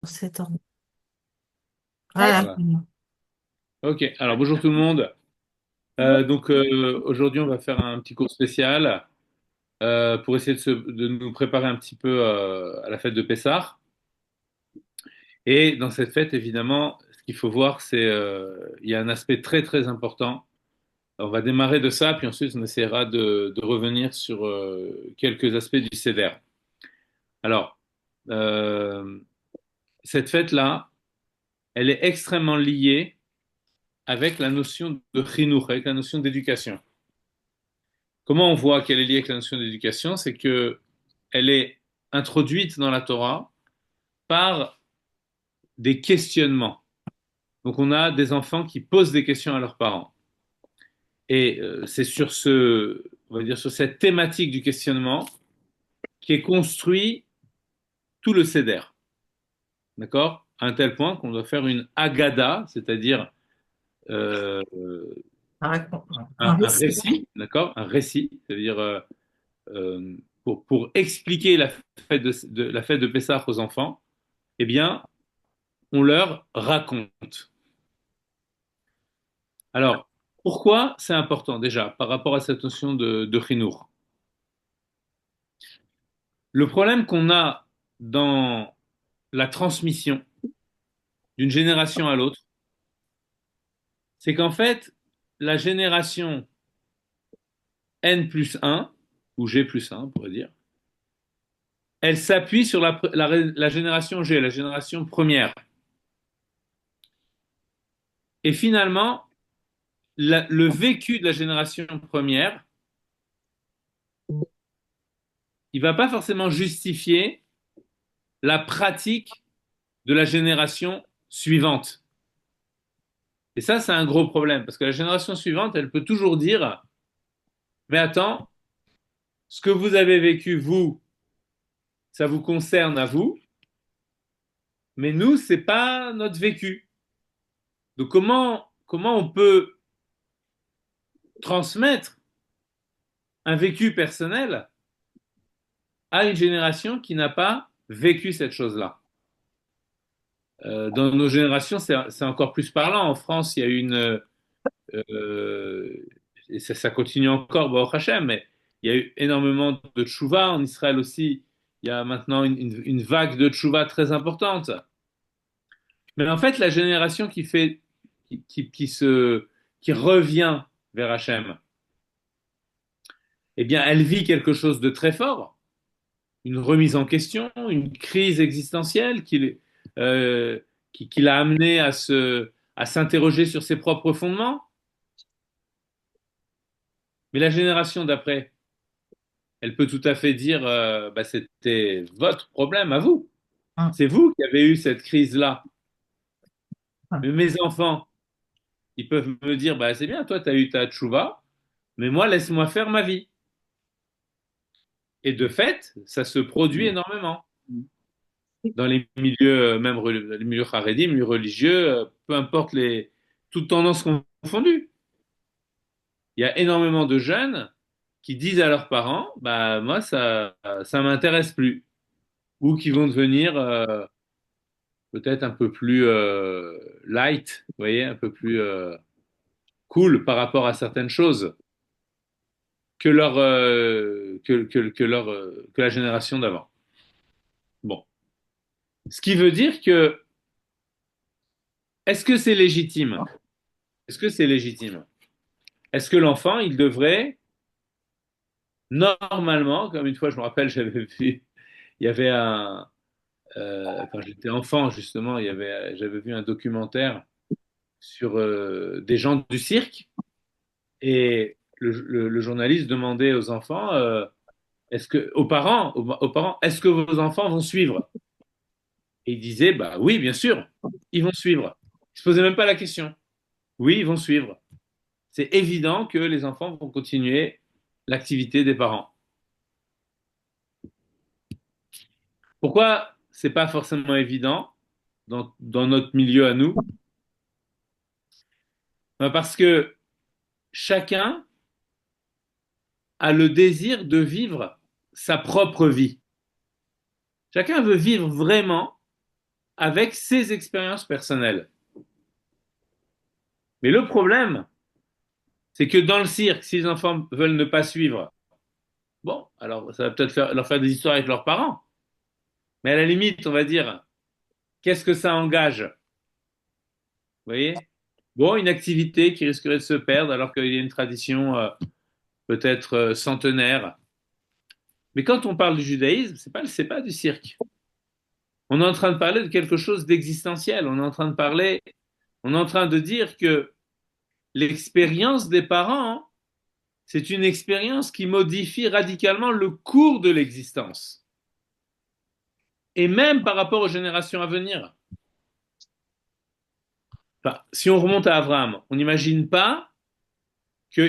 7 ans. Voilà. Voilà. Ok, alors bonjour tout le monde. Aujourd'hui, on va faire un petit cours spécial pour essayer de nous préparer un petit peu à la fête de Pessah. Et dans cette fête, évidemment, ce qu'il faut voir, c'est il y a un aspect très très important. On va démarrer de ça, puis ensuite on essaiera de revenir sur quelques aspects du Seder. Alors, euh, cette fête-là, elle est extrêmement liée avec la notion de chinour, avec la notion d'éducation. Comment on voit qu'elle est liée avec la notion d'éducation? C'est que elle est introduite dans la Torah par des questionnements. Donc on a des enfants qui posent des questions à leurs parents. Et c'est sur on va dire, sur cette thématique du questionnement qui est construit tout le Seder. D'accord? À un tel point qu'on doit faire une Haggadah, c'est-à-dire euh, Un un récit. récit, d'accord? Un récit, c'est-à-dire pour expliquer la fête de Pessah aux enfants, eh bien, on leur raconte. Alors, pourquoi c'est important déjà par rapport à cette notion de chinour? Le problème qu'on a dans la transmission d'une génération à l'autre, c'est qu'en fait, la génération N plus 1, ou G plus 1, on pourrait dire, elle s'appuie sur la génération G, la génération première. Et finalement, le vécu de la génération première, il ne va pas forcément justifier la pratique de la génération suivante. Et ça, c'est un gros problème, parce que la génération suivante, elle peut toujours dire, mais attends, ce que vous avez vécu, vous, ça vous concerne à vous, mais nous, c'est pas notre vécu. Donc comment on peut transmettre un vécu personnel à une génération qui n'a pas vécu cette chose-là? Dans nos générations, c'est encore plus parlant. En France, il y a une, et ça continue encore, Baruch Hashem, mais il y a eu énormément de tchouva en Israël aussi. Il y a maintenant une vague de tchouva très importante. Mais en fait, la génération qui revient vers Hachem, eh bien, elle vit quelque chose de très fort, une remise en question, une crise existentielle euh, qui l'a amené à s'interroger sur ses propres fondements. Mais la génération d'après, elle peut tout à fait dire, bah, c'était votre problème à vous. C'est vous qui avez eu cette crise-là. Mais mes enfants, ils peuvent me dire, bah, c'est bien, toi, tu as eu ta tchouva, mais moi, laisse-moi faire ma vie. Et de fait, ça se produit énormément dans les milieux, même les milieux charédim, les milieux religieux, peu importe toutes tendances confondues. Il y a énormément de jeunes qui disent à leurs parents, bah, moi, ça m'intéresse plus. Ou qui vont devenir peut-être un peu plus light, vous voyez, un peu plus cool par rapport à certaines choses que la génération d'avant. Bon, ce qui veut dire que est-ce que c'est légitime? Est-ce que c'est légitime? Est-ce que l'enfant, il devrait normalement, comme une fois, je me rappelle, j'avais vu, il y avait quand j'étais enfant justement, j'avais vu un documentaire sur des gens du cirque. Et le journaliste demandait aux enfants, aux parents, est-ce que vos enfants vont suivre? Et ils disaient, bah oui, bien sûr, ils vont suivre. Ils se posaient même pas la question. Oui, ils vont suivre. C'est évident que les enfants vont continuer l'activité des parents. Pourquoi c'est pas forcément évident dans notre milieu à nous? Ben, parce que chacun a le désir de vivre sa propre vie. Chacun veut vivre vraiment avec ses expériences personnelles. Mais le problème, c'est que dans le cirque, si les enfants veulent ne pas suivre, bon, alors ça va peut-être leur faire des histoires avec leurs parents. Mais à la limite, on va dire, qu'est-ce que ça engage? Vous voyez? Bon, une activité qui risquerait de se perdre alors qu'il y a une tradition peut-être centenaire. Mais quand on parle du judaïsme, c'est pas du cirque. On est en train de parler de quelque chose d'existentiel. On est en train de dire que l'expérience des parents, c'est une expérience qui modifie radicalement le cours de l'existence. Et même par rapport aux générations à venir. Enfin, si on remonte à Abraham, on n'imagine pas que,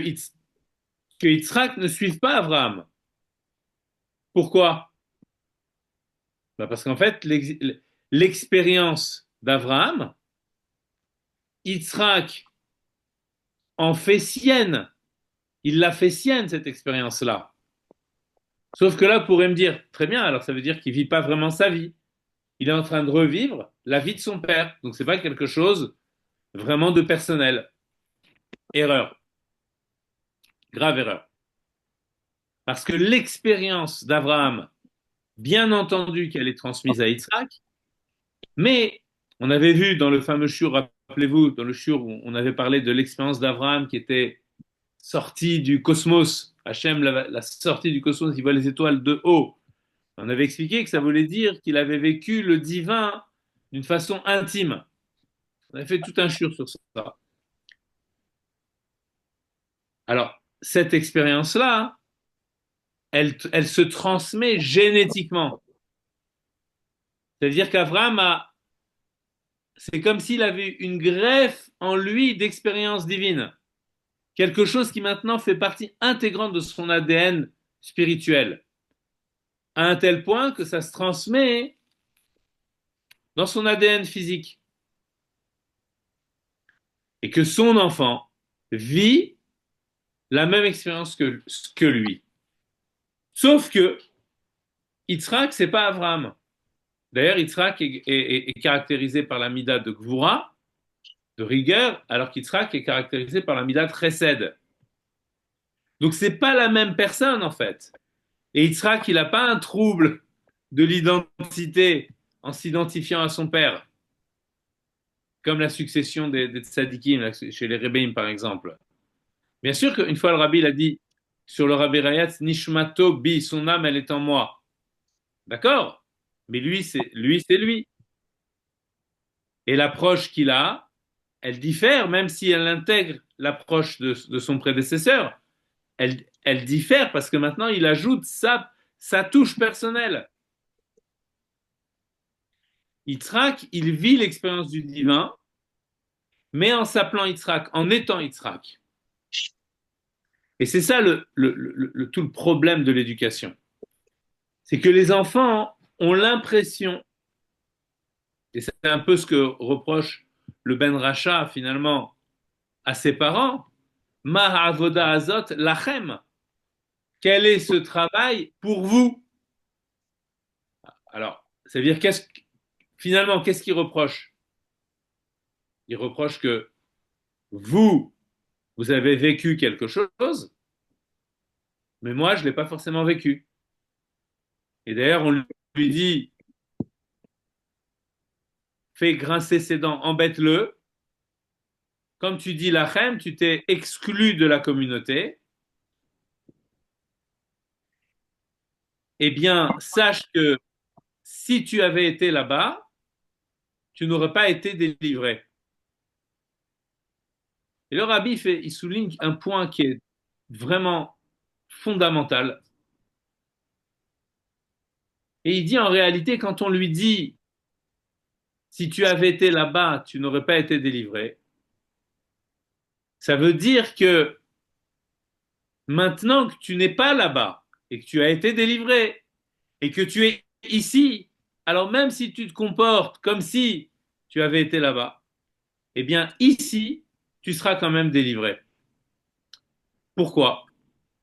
que Yitzhak ne suive pas Abraham. Pourquoi? Ben parce qu'en fait, l'expérience d'Abraham, Yitzhak en fait sienne. Il l'a fait sienne, cette expérience-là. Sauf que là, vous pourrez me dire, très bien, alors ça veut dire qu'il ne vit pas vraiment sa vie. Il est en train de revivre la vie de son père. Donc, ce n'est pas quelque chose vraiment de personnel. Erreur. Grave erreur. Parce que l'expérience d'Abraham, bien entendu qu'elle est transmise à Yitzhak, mais on avait vu dans le fameux shiur, rappelez-vous, dans le shiur où on avait parlé de l'expérience d'Abraham qui était sorti du cosmos. Hachem l'a sorti du cosmos, il voit les étoiles de haut. On avait expliqué que ça voulait dire qu'il avait vécu le divin d'une façon intime. On avait fait tout un shiur sur ça. Alors, cette expérience-là, elle se transmet génétiquement. C'est-à-dire qu'Abraham a, c'est comme s'il avait une greffe en lui d'expérience divine. Quelque chose qui maintenant fait partie intégrante de son ADN spirituel. À un tel point que ça se transmet dans son ADN physique. Et que son enfant vit la même expérience que lui. Sauf que Yitzhak, c'est pas Abraham. D'ailleurs, Yitzhak est caractérisé par la mida de Gvura, de rigueur, alors qu'Yitzhak est caractérisé par la mida de Chesed. Donc, c'est pas la même personne, en fait. Et Yitzhak, il n'a pas un trouble de l'identité en s'identifiant à son père, comme la succession des tzadikim, chez les Rebbeim, par exemple. Bien sûr qu'une fois, le rabbi l'a dit sur le rabbi Rayatz, Nishmato bi, son âme, elle est en moi. D'accord? Mais c'est lui. Et l'approche qu'il a, elle diffère, même si elle intègre l'approche de son prédécesseur. Elle diffère parce que maintenant, il ajoute sa touche personnelle. Yitzhak, il vit l'expérience du divin, mais en s'appelant Yitzhak, en étant Yitzhak. Et c'est ça tout le problème de l'éducation. C'est que les enfants ont l'impression, et c'est un peu ce que reproche le Ben Racha finalement à ses parents, Ma avoda azot lachem. Quel est ce travail pour vous? Alors, ça veut dire finalement, qu'est-ce qu'il reproche? Il reproche que vous, vous avez vécu quelque chose, mais moi, je ne l'ai pas forcément vécu. Et d'ailleurs, on lui dit, fais grincer ses dents, embête-le. Comme tu dis lachem, tu t'es exclu de la communauté. Eh bien, sache que si tu avais été là-bas, tu n'aurais pas été délivré. Et le rabbi il souligne un point qui est vraiment fondamental. Et il dit en réalité, quand on lui dit, si tu avais été là-bas, tu n'aurais pas été délivré, ça veut dire que maintenant que tu n'es pas là-bas et que tu as été délivré et que tu es ici, alors même si tu te comportes comme si tu avais été là-bas, eh bien ici, tu seras quand même délivré. Pourquoi?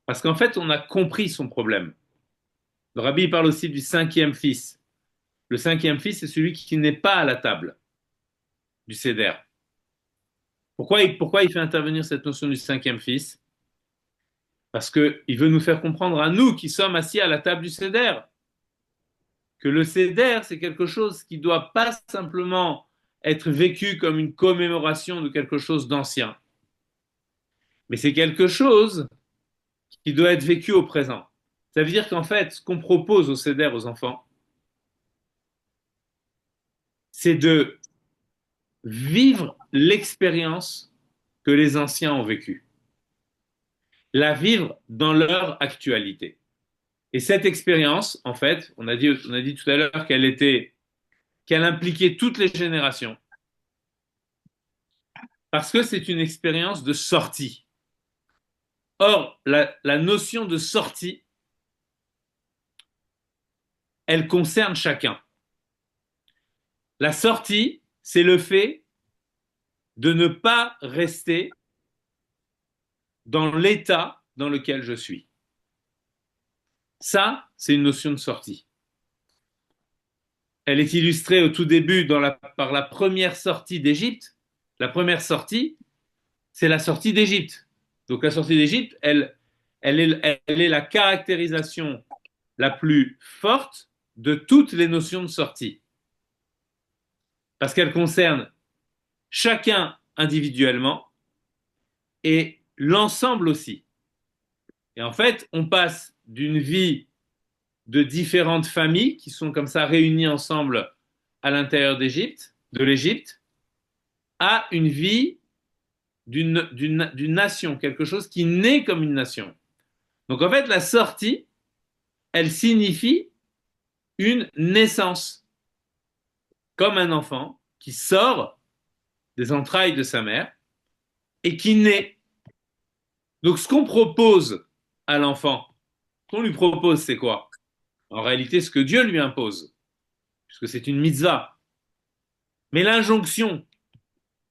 Parce qu'en fait, on a compris son problème. Le rabbi parle aussi du cinquième fils. Le cinquième fils, c'est celui qui n'est pas à la table du Seder. Pourquoi il fait intervenir cette notion du cinquième fils? Parce qu'il veut nous faire comprendre à nous qui sommes assis à la table du Seder que le Seder, c'est quelque chose qui ne doit pas simplement être vécu comme une commémoration de quelque chose d'ancien, mais c'est quelque chose qui doit être vécu au présent. Ça veut dire qu'en fait, ce qu'on propose au Seder aux enfants, c'est de vivre l'expérience que les anciens ont vécue, la vivre dans leur actualité. Et cette expérience, en fait, on a dit tout à l'heure qu'elle impliquait toutes les générations, parce que c'est une expérience de sortie. Or, la notion de sortie, elle concerne chacun. La sortie, c'est le fait de ne pas rester dans l'état dans lequel je suis. Ça, c'est une notion de sortie. Elle est illustrée au tout début par la première sortie d'Égypte. La première sortie, c'est la sortie d'Égypte. Donc la sortie d'Égypte, elle est la caractérisation la plus forte de toutes les notions de sortie. Parce qu'elle concerne chacun individuellement et l'ensemble aussi. Et en fait, on passe d'une vie de différentes familles qui sont comme ça réunies ensemble à l'intérieur de l'Égypte, à une vie d'une nation, quelque chose qui naît comme une nation. Donc en fait, la sortie, elle signifie une naissance, comme un enfant qui sort des entrailles de sa mère et qui naît. Donc ce qu'on propose à l'enfant, ce qu'on lui propose, c'est quoi? En réalité, ce que Dieu lui impose, puisque c'est une mitzvah. Mais l'injonction,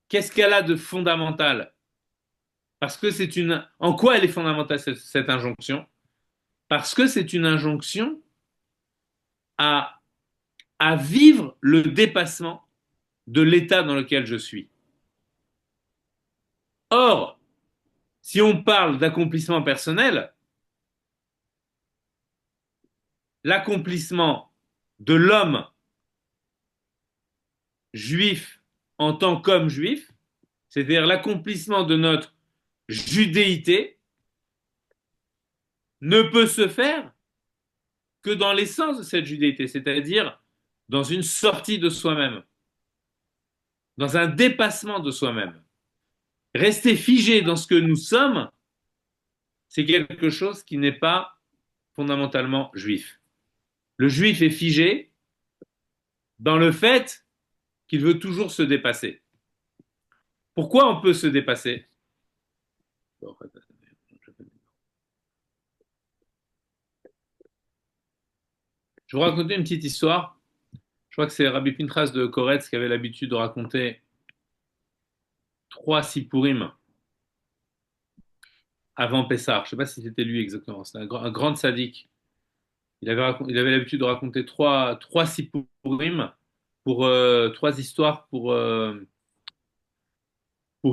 qu'est-ce qu'elle a de fondamental? Parce que c'est une. En quoi elle est fondamentale, cette injonction? Parce que c'est une injonction à, à vivre le dépassement de l'état dans lequel je suis. Or, si on parle d'accomplissement personnel, l'accomplissement de l'homme juif en tant qu'homme juif, c'est-à-dire l'accomplissement de notre judéité, ne peut se faire que dans l'essence de cette judéité, c'est-à-dire dans une sortie de soi-même, dans un dépassement de soi-même. Rester figé dans ce que nous sommes, c'est quelque chose qui n'est pas fondamentalement juif. Le juif est figé dans le fait qu'il veut toujours se dépasser. Pourquoi on peut se dépasser? Je vais vous raconter une petite histoire. Je crois que c'est Rabbi Pintras de Koretz qui avait l'habitude de raconter trois Sippurim avant Pessah. Je ne sais pas si c'était lui exactement. C'est un grand sadique. Il avait l'habitude de raconter trois Sippurim trois histoires pour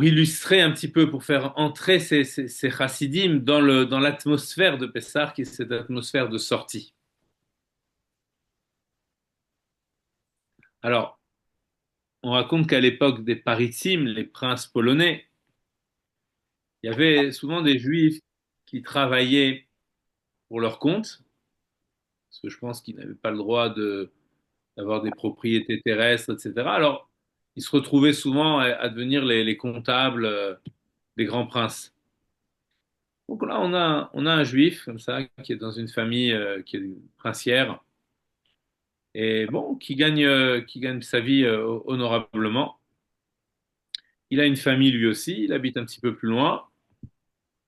illustrer un petit peu, pour faire entrer ces chassidim dans l'atmosphère de Pessah, qui est cette atmosphère de sortie. Alors, on raconte qu'à l'époque des Parisim, les princes polonais, il y avait souvent des juifs qui travaillaient pour leur compte, parce que je pense qu'ils n'avaient pas le droit d'avoir des propriétés terrestres, etc. Alors, ils se retrouvaient souvent à devenir les comptables des grands princes. Donc là, on a un juif comme ça qui est dans une famille qui est princière et bon, qui gagne sa vie honorablement. Il a une famille lui aussi, il habite un petit peu plus loin,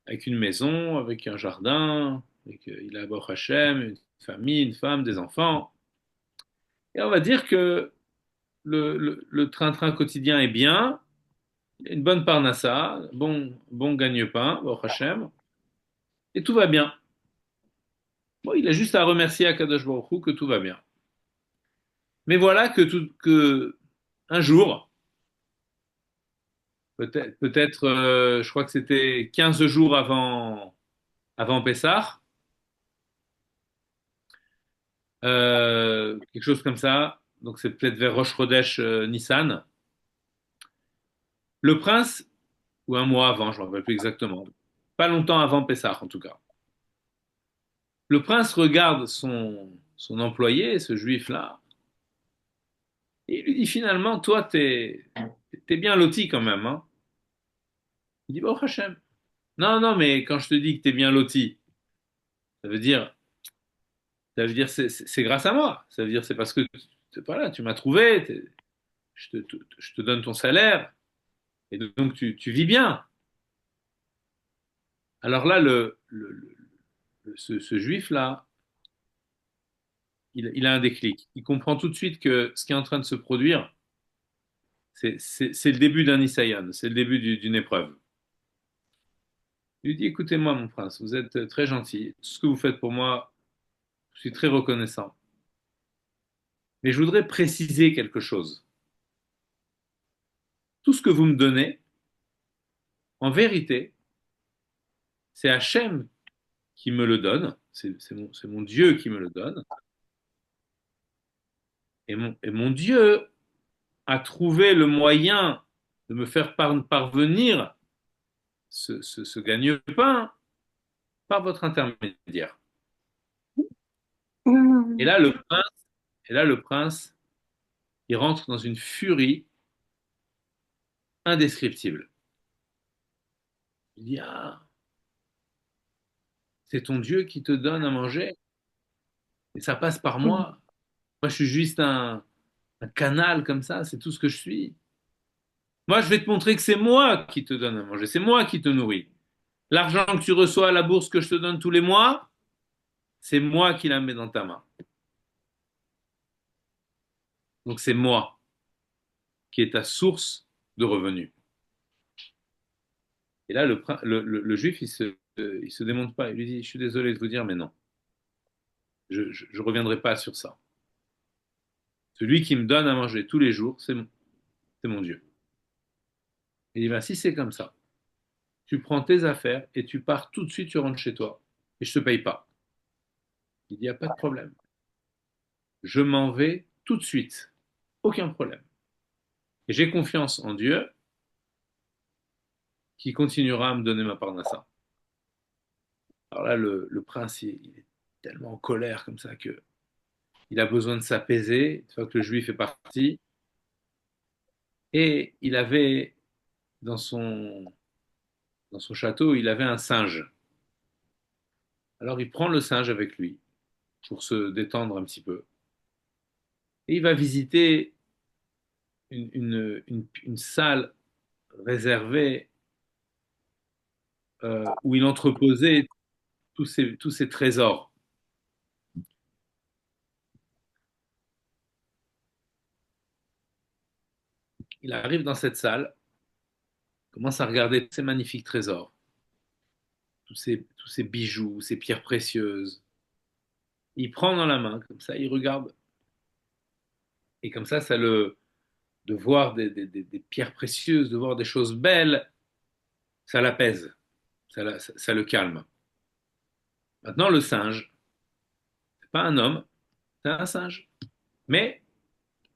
avec une maison, avec un jardin, il a Baruch Hashem, une famille, une femme, des enfants. Et on va dire que le train-train quotidien est bien, il a une bonne parnassa, bon gagne-pain, Baruch Hashem, et tout va bien. Bon, il a juste à remercier Akadosh Baruch Hu que tout va bien. Mais voilà que un jour, peut-être, je crois que c'était 15 jours avant Pessah, quelque chose comme ça. Donc c'est peut-être vers Rosh Chodesh Nissan. Le prince, ou un mois avant, je ne me rappelle plus exactement, pas longtemps avant Pessah en tout cas. Le prince regarde son employé, ce juif-là, et il lui dit finalement, toi, t'es bien loti quand même, hein. Il dit, bon, Hachem. Non, non, mais quand je te dis que t'es bien loti, ça veut dire, c'est grâce à moi. Ça veut dire c'est parce que voilà, tu m'as trouvé, je te donne ton salaire, et donc tu vis bien. Alors là, ce juif-là, il a un déclic. Il comprend tout de suite que ce qui est en train de se produire, c'est le début d'un Isaïan, c'est le début d'une épreuve. Il lui dit, écoutez-moi, mon prince, vous êtes très gentil. Tout ce que vous faites pour moi, je suis très reconnaissant. Mais je voudrais préciser quelque chose. Tout ce que vous me donnez, en vérité, c'est Hachem qui me le donne. C'est mon Dieu qui me le donne. Et mon Dieu a trouvé le moyen de me faire parvenir ce gagne-pain par votre intermédiaire. Et Mhm. là, le prince, et là, le prince, il rentre dans une furie indescriptible. Il dit, ah, c'est ton Dieu qui te donne à manger, et ça passe par moi. Moi, je suis juste un canal comme ça, c'est tout ce que je suis. Moi, je vais te montrer que c'est moi qui te donne à manger, c'est moi qui te nourris. L'argent que tu reçois à la bourse que je te donne tous les mois, c'est moi qui la mets dans ta main. Donc c'est moi qui est ta source de revenus. Et là, le juif, il se démonte pas. Il lui dit, je suis désolé de vous dire, mais non, je reviendrai pas sur ça. Celui qui me donne à manger tous les jours, c'est mon Dieu. Il dit, ben, si c'est comme ça, tu prends tes affaires et tu pars tout de suite, tu rentres chez toi. Et je te paye pas. Il dit, il n'y a pas de problème. Je m'en vais tout de suite. Aucun problème. Et j'ai confiance en Dieu qui continuera à me donner ma parnassa. Alors là, le prince, il est tellement en colère comme ça que il a besoin de s'apaiser. Une fois que le juif est parti, et il avait dans son château, il avait un singe. Alors il prend le singe avec lui pour se détendre un petit peu. Et il va visiter une salle réservée où il entreposait tous ses trésors. Il arrive dans cette salle, commence à regarder tous ces magnifiques trésors, tous ces bijoux, ces pierres précieuses. Il prend dans la main, comme ça, il regarde. Et comme ça de voir des pierres précieuses, de voir des choses belles, ça l'apaise, ça le calme. Maintenant, le singe, c'est pas un homme, c'est un singe. Mais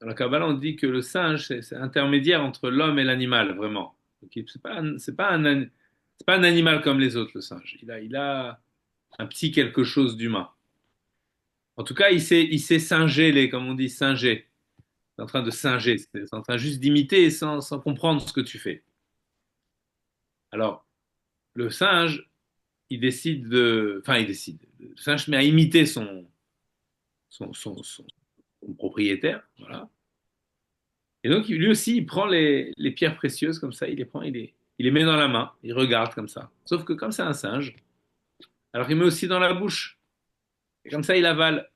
dans la Kabbalah, on dit que le singe, c'est intermédiaire entre l'homme et l'animal, vraiment. Donc, c'est pas un animal comme les autres, le singe. Il a un petit quelque chose d'humain. En tout cas, il sait singer, comme on dit, singer. C'est en train de singer, c'est en train juste d'imiter sans comprendre ce que tu fais. Alors, le singe, il décide. Le singe se met à imiter son, son, son- son propriétaire, voilà. Et donc, lui aussi, il prend les pierres précieuses comme ça, il les prend, il les met dans la main, il regarde comme ça. Sauf que comme c'est un singe, alors il met aussi dans la bouche. Et comme ça, il avale.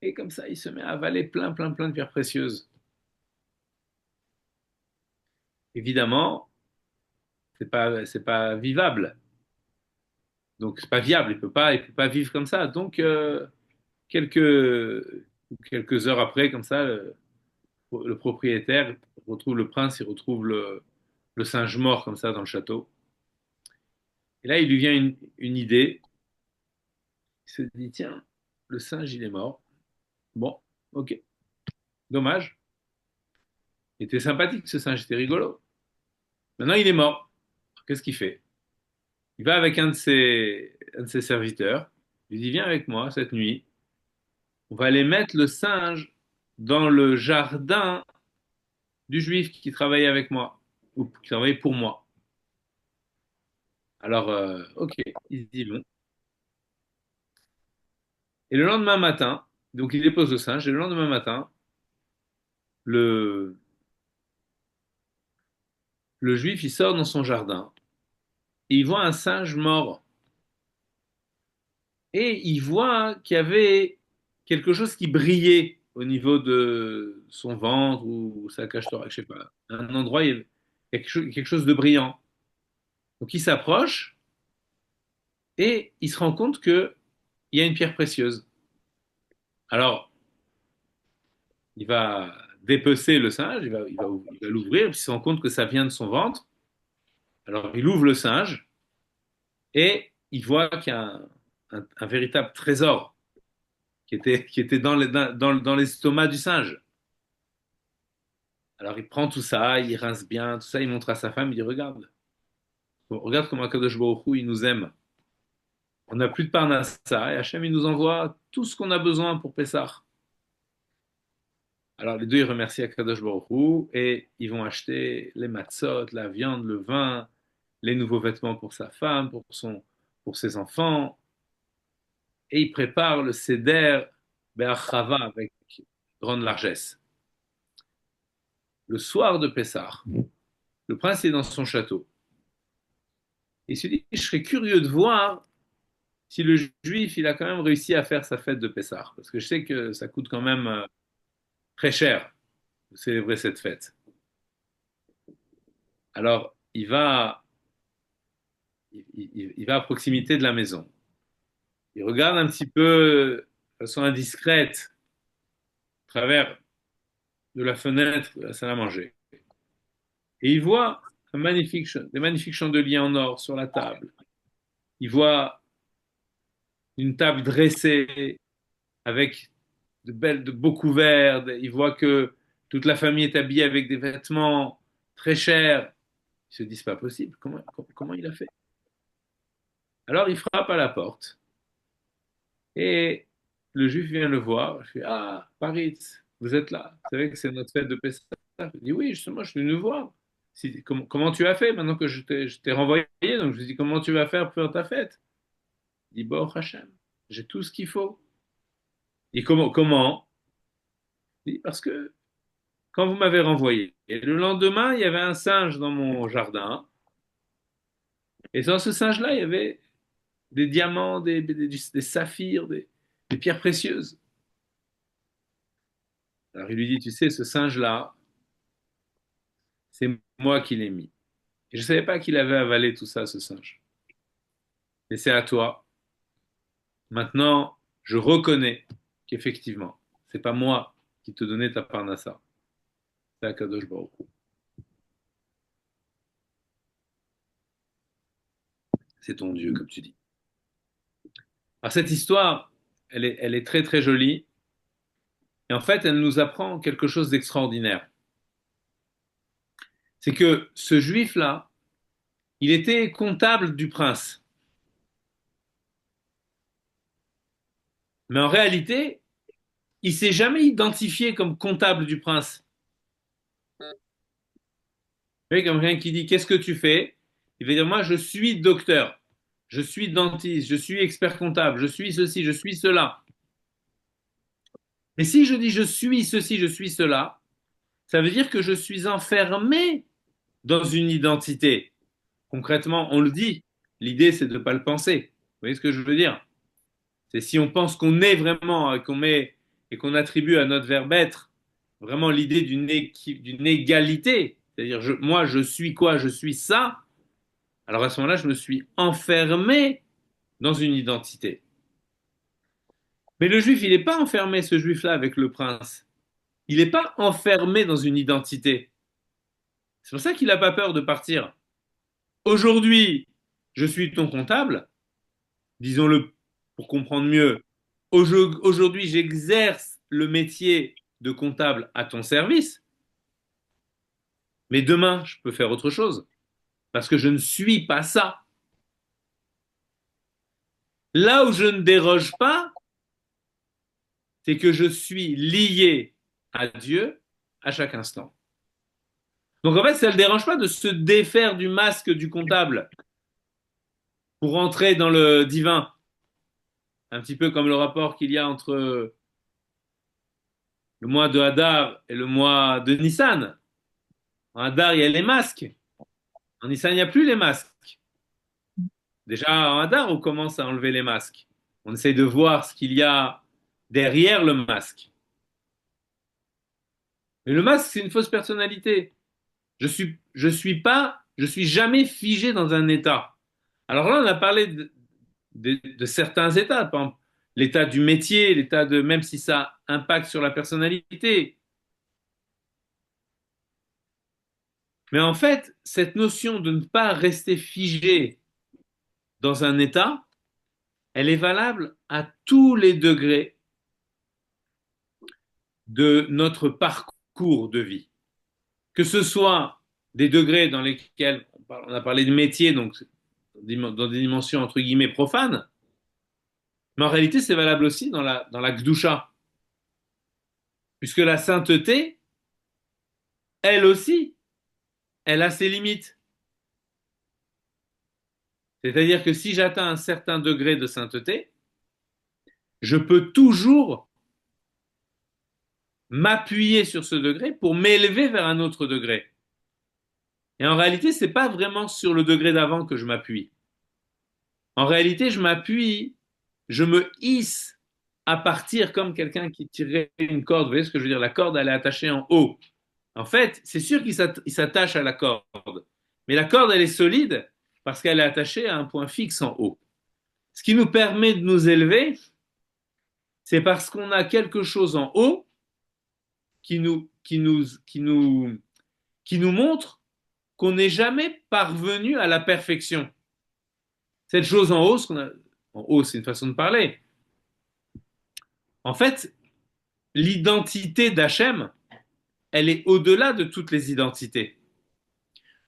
Et comme ça, il se met à avaler plein de pierres précieuses. Évidemment, c'est pas vivable. Donc, c'est pas viable. Il peut pas vivre comme ça. Donc, quelques, ou quelques heures après, comme ça, le propriétaire retrouve le prince, il retrouve le singe mort comme ça dans le château. Et là, il lui vient une idée. Il se dit, tiens, le singe, il est mort. Bon, ok, dommage. Il était sympathique, ce singe, était rigolo. Maintenant, il est mort. Qu'est-ce qu'il fait? Il va avec un de ses serviteurs. Il lui dit, viens avec moi cette nuit. On va aller mettre le singe dans le jardin du juif qui travaillait avec moi, ou qui travaillait pour moi. Alors, ok, il se dit bon. Et le lendemain matin, donc il dépose le singe, et le lendemain matin, le, le juif, il sort dans son jardin, et il voit un singe mort. Et il voit qu'il y avait quelque chose qui brillait au niveau de son ventre ou sa cage thorax, je sais pas. Un endroit, il y avait quelque chose de brillant. Donc il s'approche et il se rend compte qu'il y a une pierre précieuse. Alors, il va dépecer le singe, il va l'ouvrir, puis il se rend compte que ça vient de son ventre. Alors, il ouvre le singe et il voit qu'il y a un véritable trésor qui était dans l'estomac du singe. Alors, il prend tout ça, il rince bien, tout ça, il montre à sa femme, il dit, regarde, regarde comment Akadosh Baruch Hu, il nous aime. On n'a plus de parnassa et Hachem, il nous envoie tout ce qu'on a besoin pour Pessah. Alors, les deux, ils remercient Akadosh Baruch Hu et ils vont acheter les matzot, la viande, le vin, les nouveaux vêtements pour sa femme, pour ses enfants. Et ils préparent le Seder Be'achava avec grande largesse. Le soir de Pessah, le prince est dans son château. Il se dit, je serais curieux de voir si le juif, il a quand même réussi à faire sa fête de Pessah. Parce que je sais que ça coûte quand même très cher de célébrer cette fête. Alors, il va à proximité de la maison. Il regarde un petit peu de façon indiscrète à travers de la fenêtre de la salle à manger. Et il voit des magnifiques chandeliers en or sur la table. Il voit une table dressée avec de beaux couverts. Il voit que toute la famille est habillée avec des vêtements très chers. Il se dit, c'est pas possible. Comment il a fait? Alors il frappe à la porte et le juif vient le voir. Il fait, ah, Paris, vous êtes là. Vous savez que c'est notre fête de Pessah. Il dit, oui, justement, je suis venu voir. Comment tu as fait maintenant que je t'ai renvoyé? Donc je lui dis, comment tu vas faire pour faire ta fête? Il dit, bon, Hachem, j'ai tout ce qu'il faut. Il dit, comment? Il dit, parce que quand vous m'avez renvoyé, et le lendemain, il y avait un singe dans mon jardin. Et dans ce singe-là, il y avait des diamants, des saphirs, des pierres précieuses. Alors il lui dit, tu sais, ce singe-là, c'est moi qui l'ai mis. Et je ne savais pas qu'il avait avalé tout ça, ce singe. Et c'est à toi. Maintenant, je reconnais qu'effectivement, c'est pas moi qui te donnais ta parnassa. C'est Akadosh Baruch Hu. C'est ton Dieu, comme tu dis. Alors cette histoire, elle est très très jolie. Et en fait, elle nous apprend quelque chose d'extraordinaire. C'est que ce juif-là, il était comptable du prince. Mais en réalité, il s'est jamais identifié comme comptable du prince. Vous voyez, comme quelqu'un qui dit, qu'est-ce que tu fais? Il va dire, moi, je suis docteur, je suis dentiste, je suis expert comptable, je suis ceci, je suis cela. Mais si je dis je suis ceci, je suis cela, ça veut dire que je suis enfermé dans une identité. Concrètement, on le dit. L'idée, c'est de ne pas le penser. Vous voyez ce que je veux dire? C'est si on pense qu'on est vraiment et qu'on attribue à notre verbe être vraiment l'idée d'une égalité, c'est-à-dire moi je suis quoi, je suis ça, alors à ce moment-là je me suis enfermé dans une identité. Mais le juif, il n'est pas enfermé, ce juif-là, avec le prince. Il n'est pas enfermé dans une identité. C'est pour ça qu'il n'a pas peur de partir. Aujourd'hui, je suis ton comptable, disons-le pour comprendre mieux. Aujourd'hui, j'exerce le métier de comptable à ton service, mais demain, je peux faire autre chose, parce que je ne suis pas ça. Là où je ne déroge pas, c'est que je suis lié à Dieu à chaque instant. Donc en fait, ça ne le dérange pas de se défaire du masque du comptable pour entrer dans le divin, un petit peu comme le rapport qu'il y a entre le mois de Hadar et le mois de Nissan. En Hadar, il y a les masques. En Nissan, il n'y a plus les masques. Déjà, en Hadar, on commence à enlever les masques. On essaye de voir ce qu'il y a derrière le masque. Mais le masque, c'est une fausse personnalité. Je suis jamais figé dans un état. Alors là, on a parlé de certains états, par exemple, l'état du métier, l'état de, même si ça impacte sur la personnalité. Mais en fait, cette notion de ne pas rester figé dans un état, elle est valable à tous les degrés de notre parcours de vie. Que ce soit des degrés dans lesquels on a parlé de métier, donc dans des dimensions entre guillemets profanes, mais en réalité, c'est valable aussi dans la Gdusha, puisque la sainteté, elle aussi, elle a ses limites. C'est-à-dire que si j'atteins un certain degré de sainteté, je peux toujours m'appuyer sur ce degré pour m'élever vers un autre degré. Et en réalité, c'est pas vraiment sur le degré d'avant que je m'appuie. En réalité, je m'appuie, je me hisse à partir comme quelqu'un qui tirerait une corde. Vous voyez ce que je veux dire? La corde, elle est attachée en haut. En fait, c'est sûr qu'il s'attache à la corde. Mais la corde, elle est solide parce qu'elle est attachée à un point fixe en haut. Ce qui nous permet de nous élever, c'est parce qu'on a quelque chose en haut qui nous, qui nous, qui nous, qui nous montre qu'on n'est jamais parvenu à la perfection. Cette chose en haut, en haut, c'est une façon de parler. En fait, l'identité d'Hachem, elle est au-delà de toutes les identités.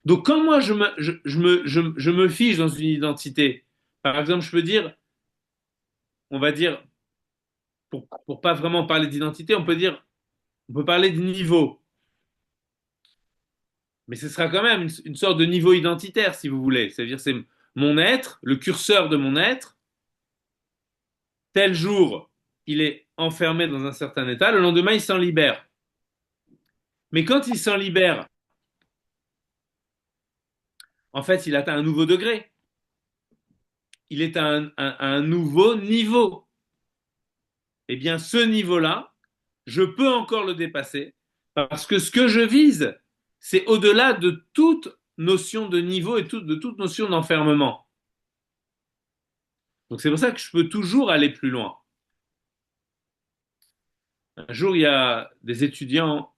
Donc quand moi je me fige dans une identité, par exemple, je peux dire, on va dire, pour pas vraiment parler d'identité, on peut dire, on peut parler de niveau, mais ce sera quand même une sorte de niveau identitaire, si vous voulez. C'est-à-dire, c'est mon être, le curseur de mon être. Tel jour, il est enfermé dans un certain état, le lendemain, il s'en libère. Mais quand il s'en libère, en fait, il atteint un nouveau degré. Il est à un nouveau niveau. Eh bien, ce niveau-là, je peux encore le dépasser parce que ce que je vise, c'est au-delà de toute notion de niveau et de toute notion d'enfermement. Donc c'est pour ça que je peux toujours aller plus loin. Un jour, il y a des étudiants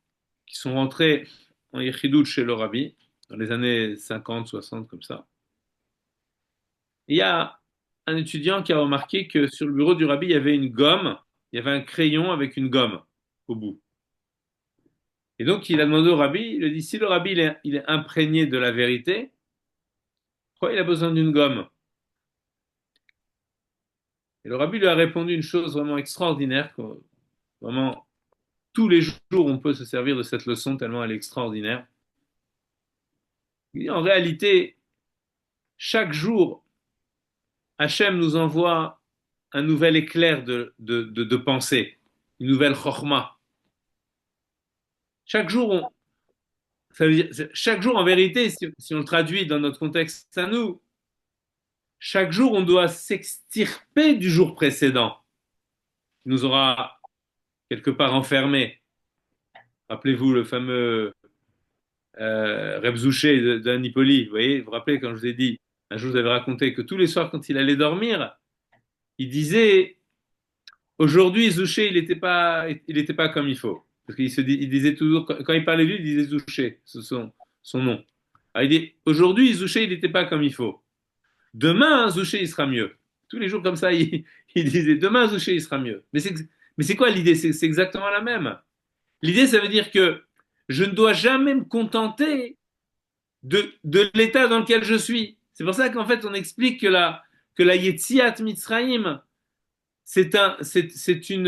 qui sont rentrés en Yechidut chez le Rabbi, dans les années 50, 60, comme ça. Et il y a un étudiant qui a remarqué que sur le bureau du Rabbi, il y avait une gomme, il y avait un crayon avec une gomme au bout. Et donc, il a demandé au Rabbi, il a dit, si le Rabbi il est imprégné de la vérité, pourquoi il a besoin d'une gomme? Et le Rabbi lui a répondu une chose vraiment extraordinaire, vraiment, tous les jours, on peut se servir de cette leçon tellement elle est extraordinaire. Il dit, en réalité, chaque jour, Hachem nous envoie un nouvel éclair de pensée, une nouvelle chorma. Chaque jour, ça veut dire, chaque jour, en vérité, si on le traduit dans notre contexte à nous, chaque jour, on doit s'extirper du jour précédent, qui nous aura quelque part enfermés. Rappelez-vous le fameux Reb Zouché d'Anipoli. Vous voyez, vous vous rappelez quand je vous ai dit, un jour, je vous avais raconté que tous les soirs, quand il allait dormir, il disait aujourd'hui, Zouché, il était pas comme il faut. Parce il disait toujours, quand il parlait de lui, il disait Zouché, son nom. Alors, il dit, aujourd'hui, Zouché, il n'était pas comme il faut. Demain, Zouché, il sera mieux. Tous les jours comme ça, il disait, demain, Zouché, il sera mieux. Mais c'est quoi l'idée? C'est exactement la même. L'idée, ça veut dire que je ne dois jamais me contenter de l'état dans lequel je suis. C'est pour ça qu'en fait, on explique que la Yetziat Mitzrayim, c'est une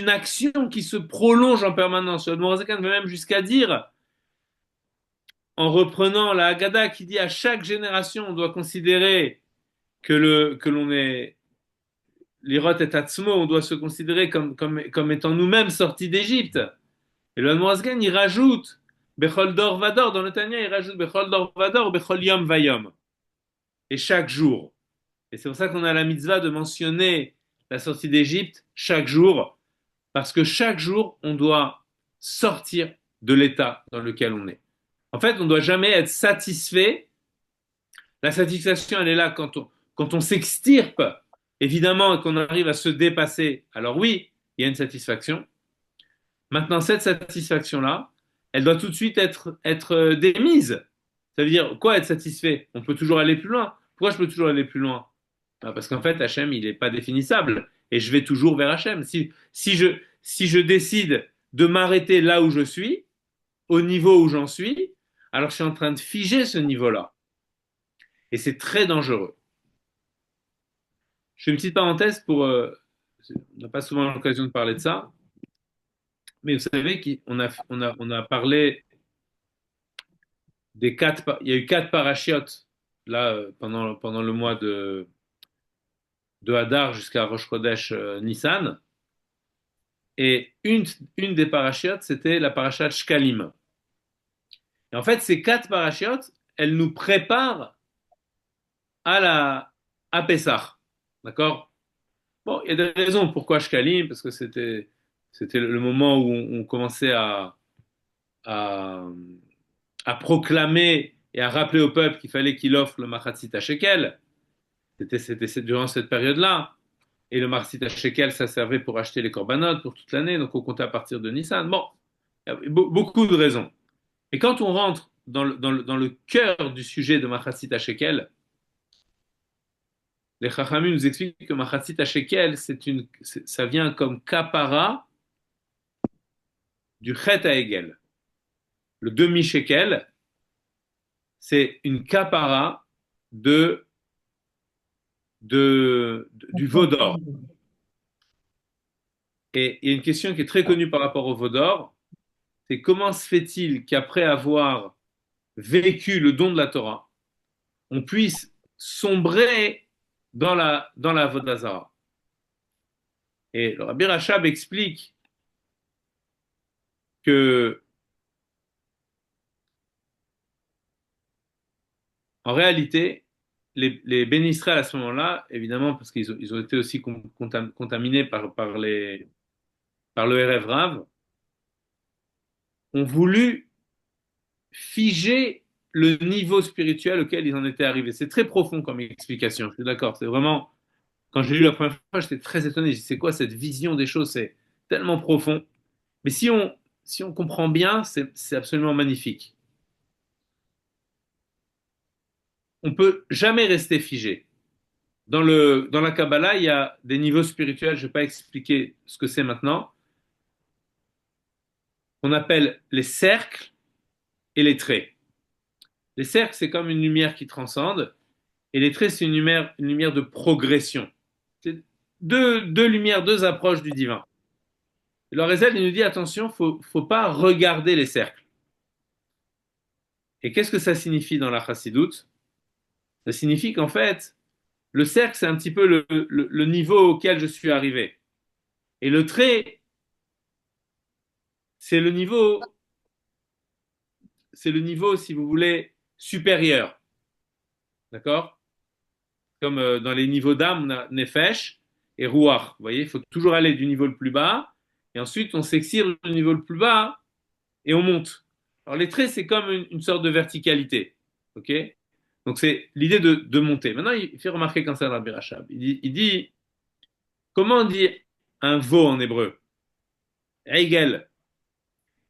action qui se prolonge en permanence. Le Morazakan va même jusqu'à dire, en reprenant la Haggadah qui dit à chaque génération, on doit considérer que l'on est l'Irot et Atzmo, on doit se considérer comme étant nous-mêmes sortis d'Égypte. Et le Morazakan, il rajoute Bechol Dor Vador, dans le Tanya, il rajoute Bechol Dor Vador, Bechol Yom Vayom. Et chaque jour. Et c'est pour ça qu'on a la mitzvah de mentionner la sortie d'Égypte chaque jour, parce que chaque jour, on doit sortir de l'état dans lequel on est. En fait, on ne doit jamais être satisfait. La satisfaction, elle est là quand on s'extirpe, évidemment, et qu'on arrive à se dépasser. Alors oui, il y a une satisfaction. Maintenant, cette satisfaction-là, elle doit tout de suite être démise. Ça veut dire quoi être satisfait? On peut toujours aller plus loin. Pourquoi je peux toujours aller plus loin? Parce qu'en fait, Hachem, il n'est pas définissable. Et je vais toujours vers Hachem. Si je décide de m'arrêter là où je suis, au niveau où j'en suis, alors je suis en train de figer ce niveau-là. Et c'est très dangereux. Je fais une petite parenthèse on n'a pas souvent l'occasion de parler de ça, mais vous savez on a parlé il y a eu quatre parachiotes, là, pendant le mois de Hadar jusqu'à Rosh Chodesh Nissan. Et une des parachiotes, c'était la parachat Shkalim. Et en fait, ces quatre parachiotes, elles nous préparent à Pessah. D'accord? Bon, il y a des raisons pourquoi Shkalim, parce que c'était le moment où on commençait à, à proclamer et à rappeler au peuple qu'il fallait qu'il offre le Machatzit à Shekel. C'était durant cette période-là. Et le Machatzit à Shekel, ça servait pour acheter les corbanotes pour toute l'année, donc on comptait à partir de Nissan. Bon, il y a beaucoup de raisons. Et quand on rentre dans le cœur du sujet de Machatzit Shekel, les Chachamim nous expliquent que Machatzit Shekel, ça vient comme kapara du Chet Egel. Le demi-shekel, c'est une kapara du veau d'or. Et il y a une question qui est très connue par rapport au veau d'or, c'est comment se fait-il qu'après avoir vécu le don de la Torah, on puisse sombrer dans la Vodazara. Et le Rabbi Rachab explique que, en réalité, les bénis Israël à ce moment-là, évidemment, parce ils ont été aussi contaminés par le Erev Rav, ont voulu figer le niveau spirituel auquel ils en étaient arrivés. C'est très profond comme explication, je suis d'accord. C'est vraiment, quand j'ai lu la première fois, j'étais très étonné. Je dis, c'est quoi cette vision des choses? C'est tellement profond. Mais si on comprend bien, c'est absolument magnifique. On peut jamais rester figé. Dans la Kabbalah, il y a des niveaux spirituels, je ne vais pas expliquer ce que c'est maintenant, qu'on appelle les cercles et les traits. Les cercles, c'est comme une lumière qui transcende, et les traits, c'est une lumière de progression. C'est deux lumières, deux approches du divin. Et le Rézel, il nous dit, attention, faut pas regarder les cercles. Et qu'est-ce que ça signifie dans la Chassidoute? Ça signifie qu'en fait, le cercle, c'est un petit peu le niveau auquel je suis arrivé. Et le trait, c'est le niveau, si vous voulez, supérieur. D'accord? Comme dans les niveaux d'âme, on a Nefesh et Ruach. Vous voyez, il faut toujours aller du niveau le plus bas, et ensuite on s'extire du niveau le plus bas, et on monte. Alors les traits, c'est comme une sorte de verticalité. Ok? Donc c'est l'idée de monter. Maintenant, il fait remarquer comme ça dans le Birachab. Il dit Comment on dit un veau en hébreu? Egel.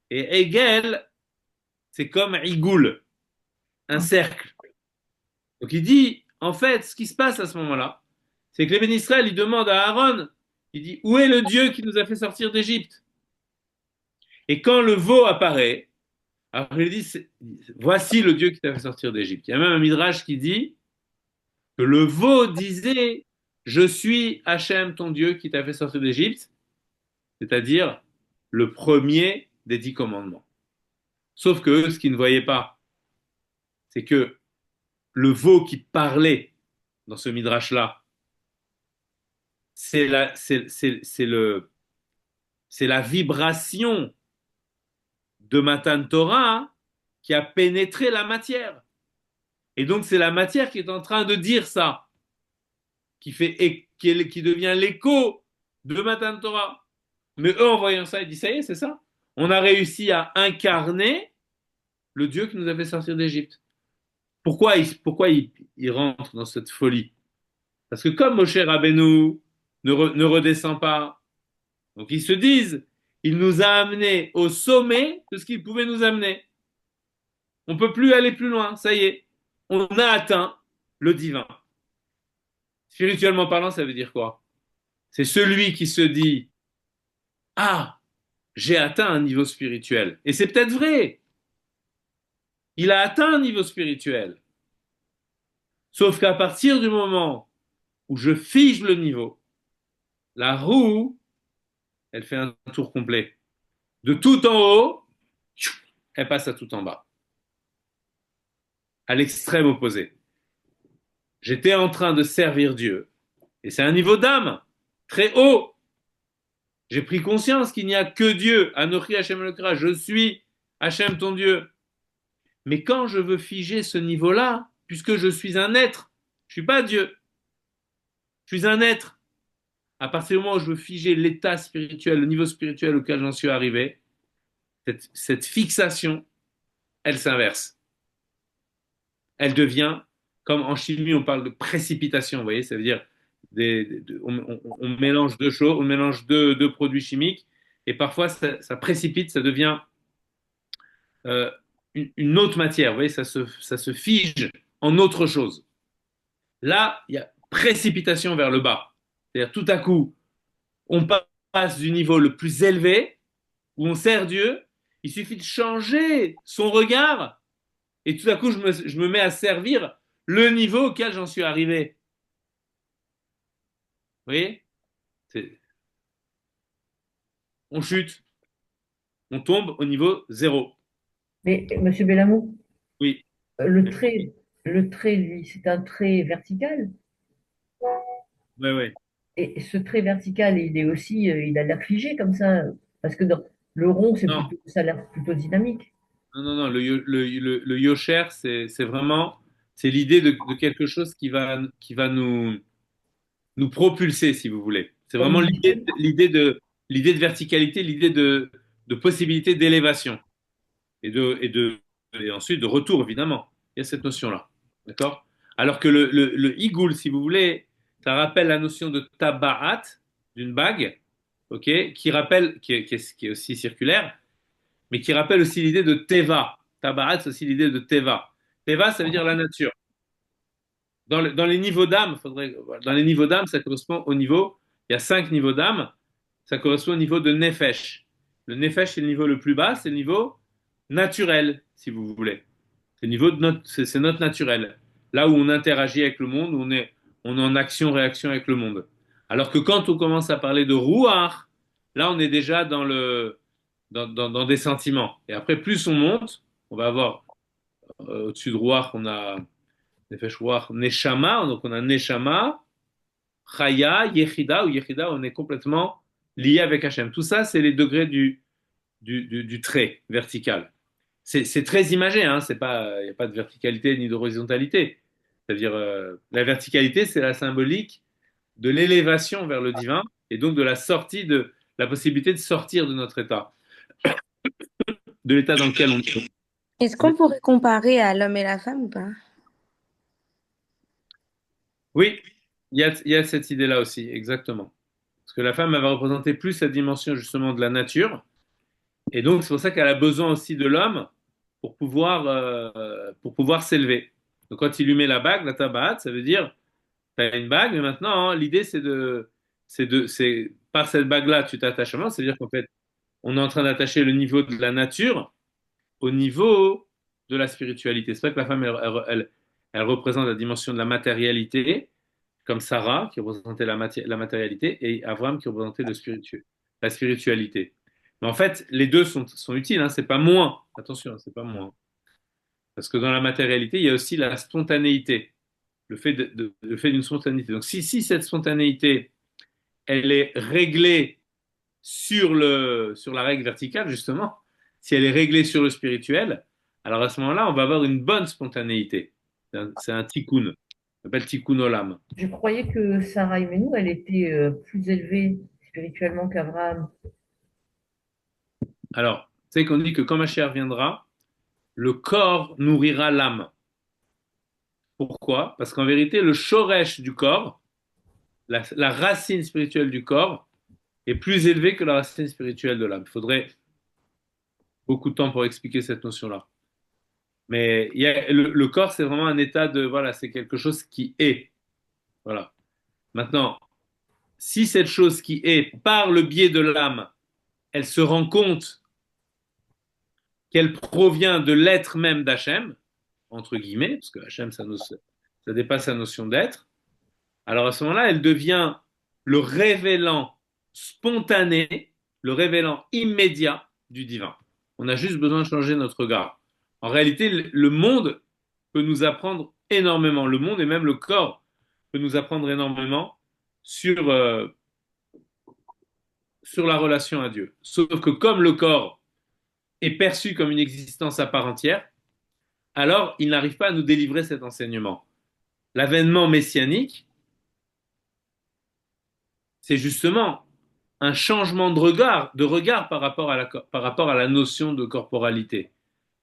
Et Egel, c'est comme Igoul, un cercle. Donc il dit, en fait, ce qui se passe à ce moment-là, c'est que les bénis Israël, ils demandent à Aaron, il dit, où est le Dieu qui nous a fait sortir d'Égypte? Et quand le veau apparaît, alors il dit, voici le Dieu qui t'a fait sortir d'Égypte. Il y a même un midrash qui dit que le veau disait, je suis Hachem, ton Dieu, qui t'a fait sortir d'Égypte, c'est-à-dire le premier des 10 commandements. Sauf que eux, ce qu'ils ne voyaient pas, c'est que le veau qui parlait dans ce midrash-là, c'est la, c'est la vibration de Matan Torah qui a pénétré la matière. Et donc, c'est la matière qui est en train de dire ça, qui devient l'écho de Matan Torah. Mais eux, en voyant ça, ils disent, ça y est, c'est ça. On a réussi à incarner le Dieu qui nous a fait sortir d'Égypte. Pourquoi il rentre dans cette folie? Parce que comme Moshe Rabbeinu ne redescend pas, donc ils se disent, il nous a amenés au sommet de ce qu'il pouvait nous amener. On ne peut plus aller plus loin, ça y est. On a atteint le divin. Spirituellement parlant, ça veut dire quoi? C'est celui qui se dit, ah, j'ai atteint un niveau spirituel. Et c'est peut-être vrai. Il a atteint un niveau spirituel. Sauf qu'à partir du moment où je fige le niveau, la roue, elle fait un tour complet. De tout en haut, elle passe à tout en bas, à l'extrême opposé. J'étais en train de servir Dieu, et c'est un niveau d'âme très haut. J'ai pris conscience qu'il n'y a que Dieu, Anochi Hashem Elokra, je suis Hashem ton Dieu. Mais quand je veux figer ce niveau-là, puisque je suis un être, je ne suis pas Dieu, je suis un être. À partir du moment où je veux figer l'état spirituel, le niveau spirituel auquel j'en suis arrivé, cette fixation, elle s'inverse. Elle devient, comme en chimie, on parle de précipitation, vous voyez, ça veut dire on mélange deux choses, on mélange deux produits chimiques, et parfois ça précipite, ça devient euh, une autre matière, vous voyez, ça se fige en autre chose. Là, il y a précipitation vers le bas. C'est-à-dire tout à coup, on passe du niveau le plus élevé, où on sert Dieu, il suffit de changer son regard, et tout à coup, je me mets à servir le niveau auquel j'en suis arrivé. Vous voyez? On chute, on tombe au niveau zéro. Mais Monsieur Bellamou, Oui, le trait, lui, c'est un trait vertical. oui, oui. Et ce trait vertical, il est aussi, il a l'air figé comme ça, parce que le rond, Non, ça a l'air plutôt dynamique. non, non, non. Le yosher, c'est vraiment, c'est l'idée de quelque chose qui va nous propulser, si vous voulez. C'est Comme vraiment une l'idée de verticalité, l'idée de possibilité d'élévation et ensuite de retour, évidemment. Il y a cette notion-là. D'accord? Alors que le igoul, si vous voulez, ça rappelle la notion de tabaat, d'une bague, ok, qui est aussi circulaire, mais qui rappelle aussi l'idée de teva. Tabaat, c'est aussi l'idée de teva. Teva, ça veut dire la nature. Dans les niveaux d'âme, dans les niveaux d'âme, ça correspond au niveau, il y a 5 niveaux d'âme, ça correspond au niveau de nefesh. Le nefesh, c'est le niveau le plus bas, c'est le niveau naturel, si vous voulez. C'est le niveau de c'est notre naturel. Là où on interagit avec le monde, où on est en action-réaction avec le monde. Alors que quand on commence à parler de rouar, là on est déjà dans des sentiments. Et après, plus on monte, on va avoir au-dessus de rouar, on a Nefesh rouar, neshama, donc on a neshama, chaya, yechida, ou yechida, on est complètement lié avec Hachem. Tout ça, c'est les degrés du trait vertical. C'est très imagé, hein, il n'y a pas de verticalité ni d'horizontalité. C'est-à-dire, la verticalité, c'est la symbolique de l'élévation vers le divin et donc de la possibilité de sortir de notre état, de l'état dans lequel on est. Est-ce qu'on pourrait comparer à l'homme et la femme ou pas? Oui, il y a cette idée-là aussi, exactement. Parce que la femme, elle va représenter plus cette dimension justement de la nature. Et donc, c'est pour ça qu'elle a besoin aussi de l'homme pour pouvoir s'élever. Donc, quand il lui met la bague, la tabaat, ça veut dire, tu as une bague, mais maintenant, hein, l'idée, c'est par cette bague-là, tu t'attaches à moi. C'est-à-dire qu'en fait, on est en train d'attacher le niveau de la nature au niveau de la spiritualité. C'est pour ça que la femme, elle représente la dimension de la matérialité, comme Sarah, qui représentait la matérialité, et Avram, qui représentait la spiritualité. Mais en fait, les deux sont utiles, hein, c'est pas moins. Attention, c'est pas moins. Parce que dans la matérialité, il y a aussi la spontanéité, le fait d'une spontanéité. Donc, si cette spontanéité, elle est réglée sur la règle verticale, justement, si elle est réglée sur le spirituel, alors à ce moment-là, on va avoir une bonne spontanéité. C'est un tikkun. On appelle tikkun olam. Je croyais que Sarah Imenu, elle était plus élevée spirituellement qu'Abraham. Alors, tu sais qu'on dit que quand Mashiach viendra, le corps nourrira l'âme. Pourquoi? Parce qu'en vérité, le shoresh du corps, la racine spirituelle du corps, est plus élevée que la racine spirituelle de l'âme. Il faudrait beaucoup de temps pour expliquer cette notion-là. Mais le corps, c'est vraiment un état de, voilà, c'est quelque chose qui est. Voilà. Maintenant, si cette chose qui est, par le biais de l'âme, elle se rend compte qu'elle provient de l'être même d'Hachem, entre guillemets, parce que Hachem, ça dépasse sa notion d'être, alors à ce moment-là, elle devient le révélant spontané, le révélant immédiat du divin. On a juste besoin de changer notre regard. En réalité, le monde peut nous apprendre énormément. Le monde et même le corps peut nous apprendre énormément sur la relation à Dieu. Sauf que comme le corps est perçu comme une existence à part entière, alors il n'arrive pas à nous délivrer cet enseignement. L'avènement messianique, c'est justement un changement de regard par rapport à la notion de corporalité.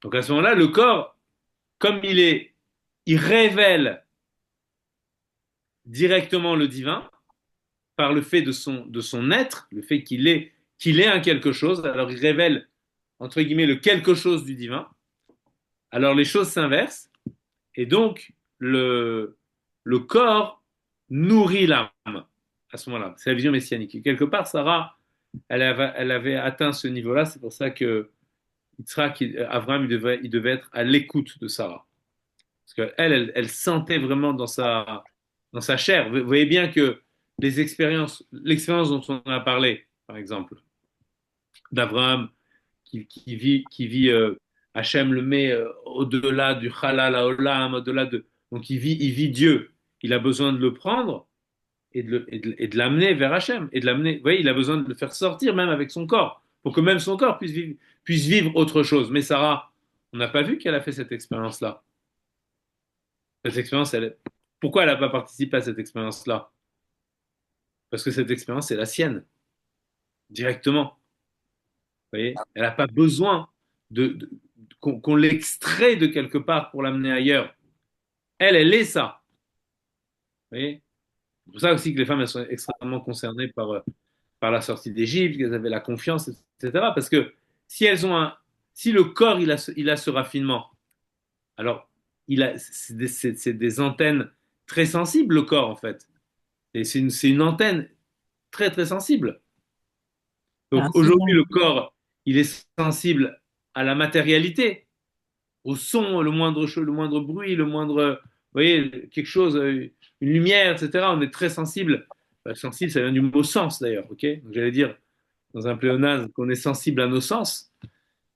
Donc à ce moment-là, le corps, comme il révèle directement le divin par le fait de son être, le fait qu'il est un quelque chose, alors il révèle, entre guillemets, le quelque chose du divin. Alors les choses s'inversent, et donc le corps nourrit l'âme à ce moment-là. C'est la vision messianique. Et quelque part, Sarah, elle avait atteint ce niveau-là. C'est pour ça que Abraham, il devait être à l'écoute de Sarah. Parce qu'elle sentait vraiment dans sa chair. Vous voyez bien que l'expérience dont on a parlé, par exemple, d'Abraham qui vit Hachem le met au-delà du halal à olam, donc il vit Dieu. Il a besoin de le prendre et de l'amener vers Hachem. Et de l'amener, vous voyez, il a besoin de le faire sortir même avec son corps, pour que même son corps puisse vivre autre chose. Mais Sarah, on n'a pas vu qu'elle a fait cette expérience-là. Cette expérience, pourquoi elle n'a pas participé à cette expérience-là? Parce que cette expérience, c'est la sienne, directement. Vous voyez, elle n'a pas besoin qu'on l'extrait de quelque part pour l'amener ailleurs. Elle est ça. Vous voyez? C'est pour ça aussi que les femmes elles sont extrêmement concernées par la sortie d'Égypte, qu'elles avaient la confiance, etc. Parce que si le corps il a ce raffinement, alors c'est des antennes très sensibles, le corps en fait. Et c'est une antenne très très sensible. Donc Ah, c'est aujourd'hui, bon. le corps, il est sensible à la matérialité, au son, le moindre le moindre bruit, vous voyez, quelque chose, une lumière, etc. On est très sensible. Sensible, ça vient du mot sens d'ailleurs, ok? Donc, j'allais dire dans un pléonasme qu'on est sensible à nos sens,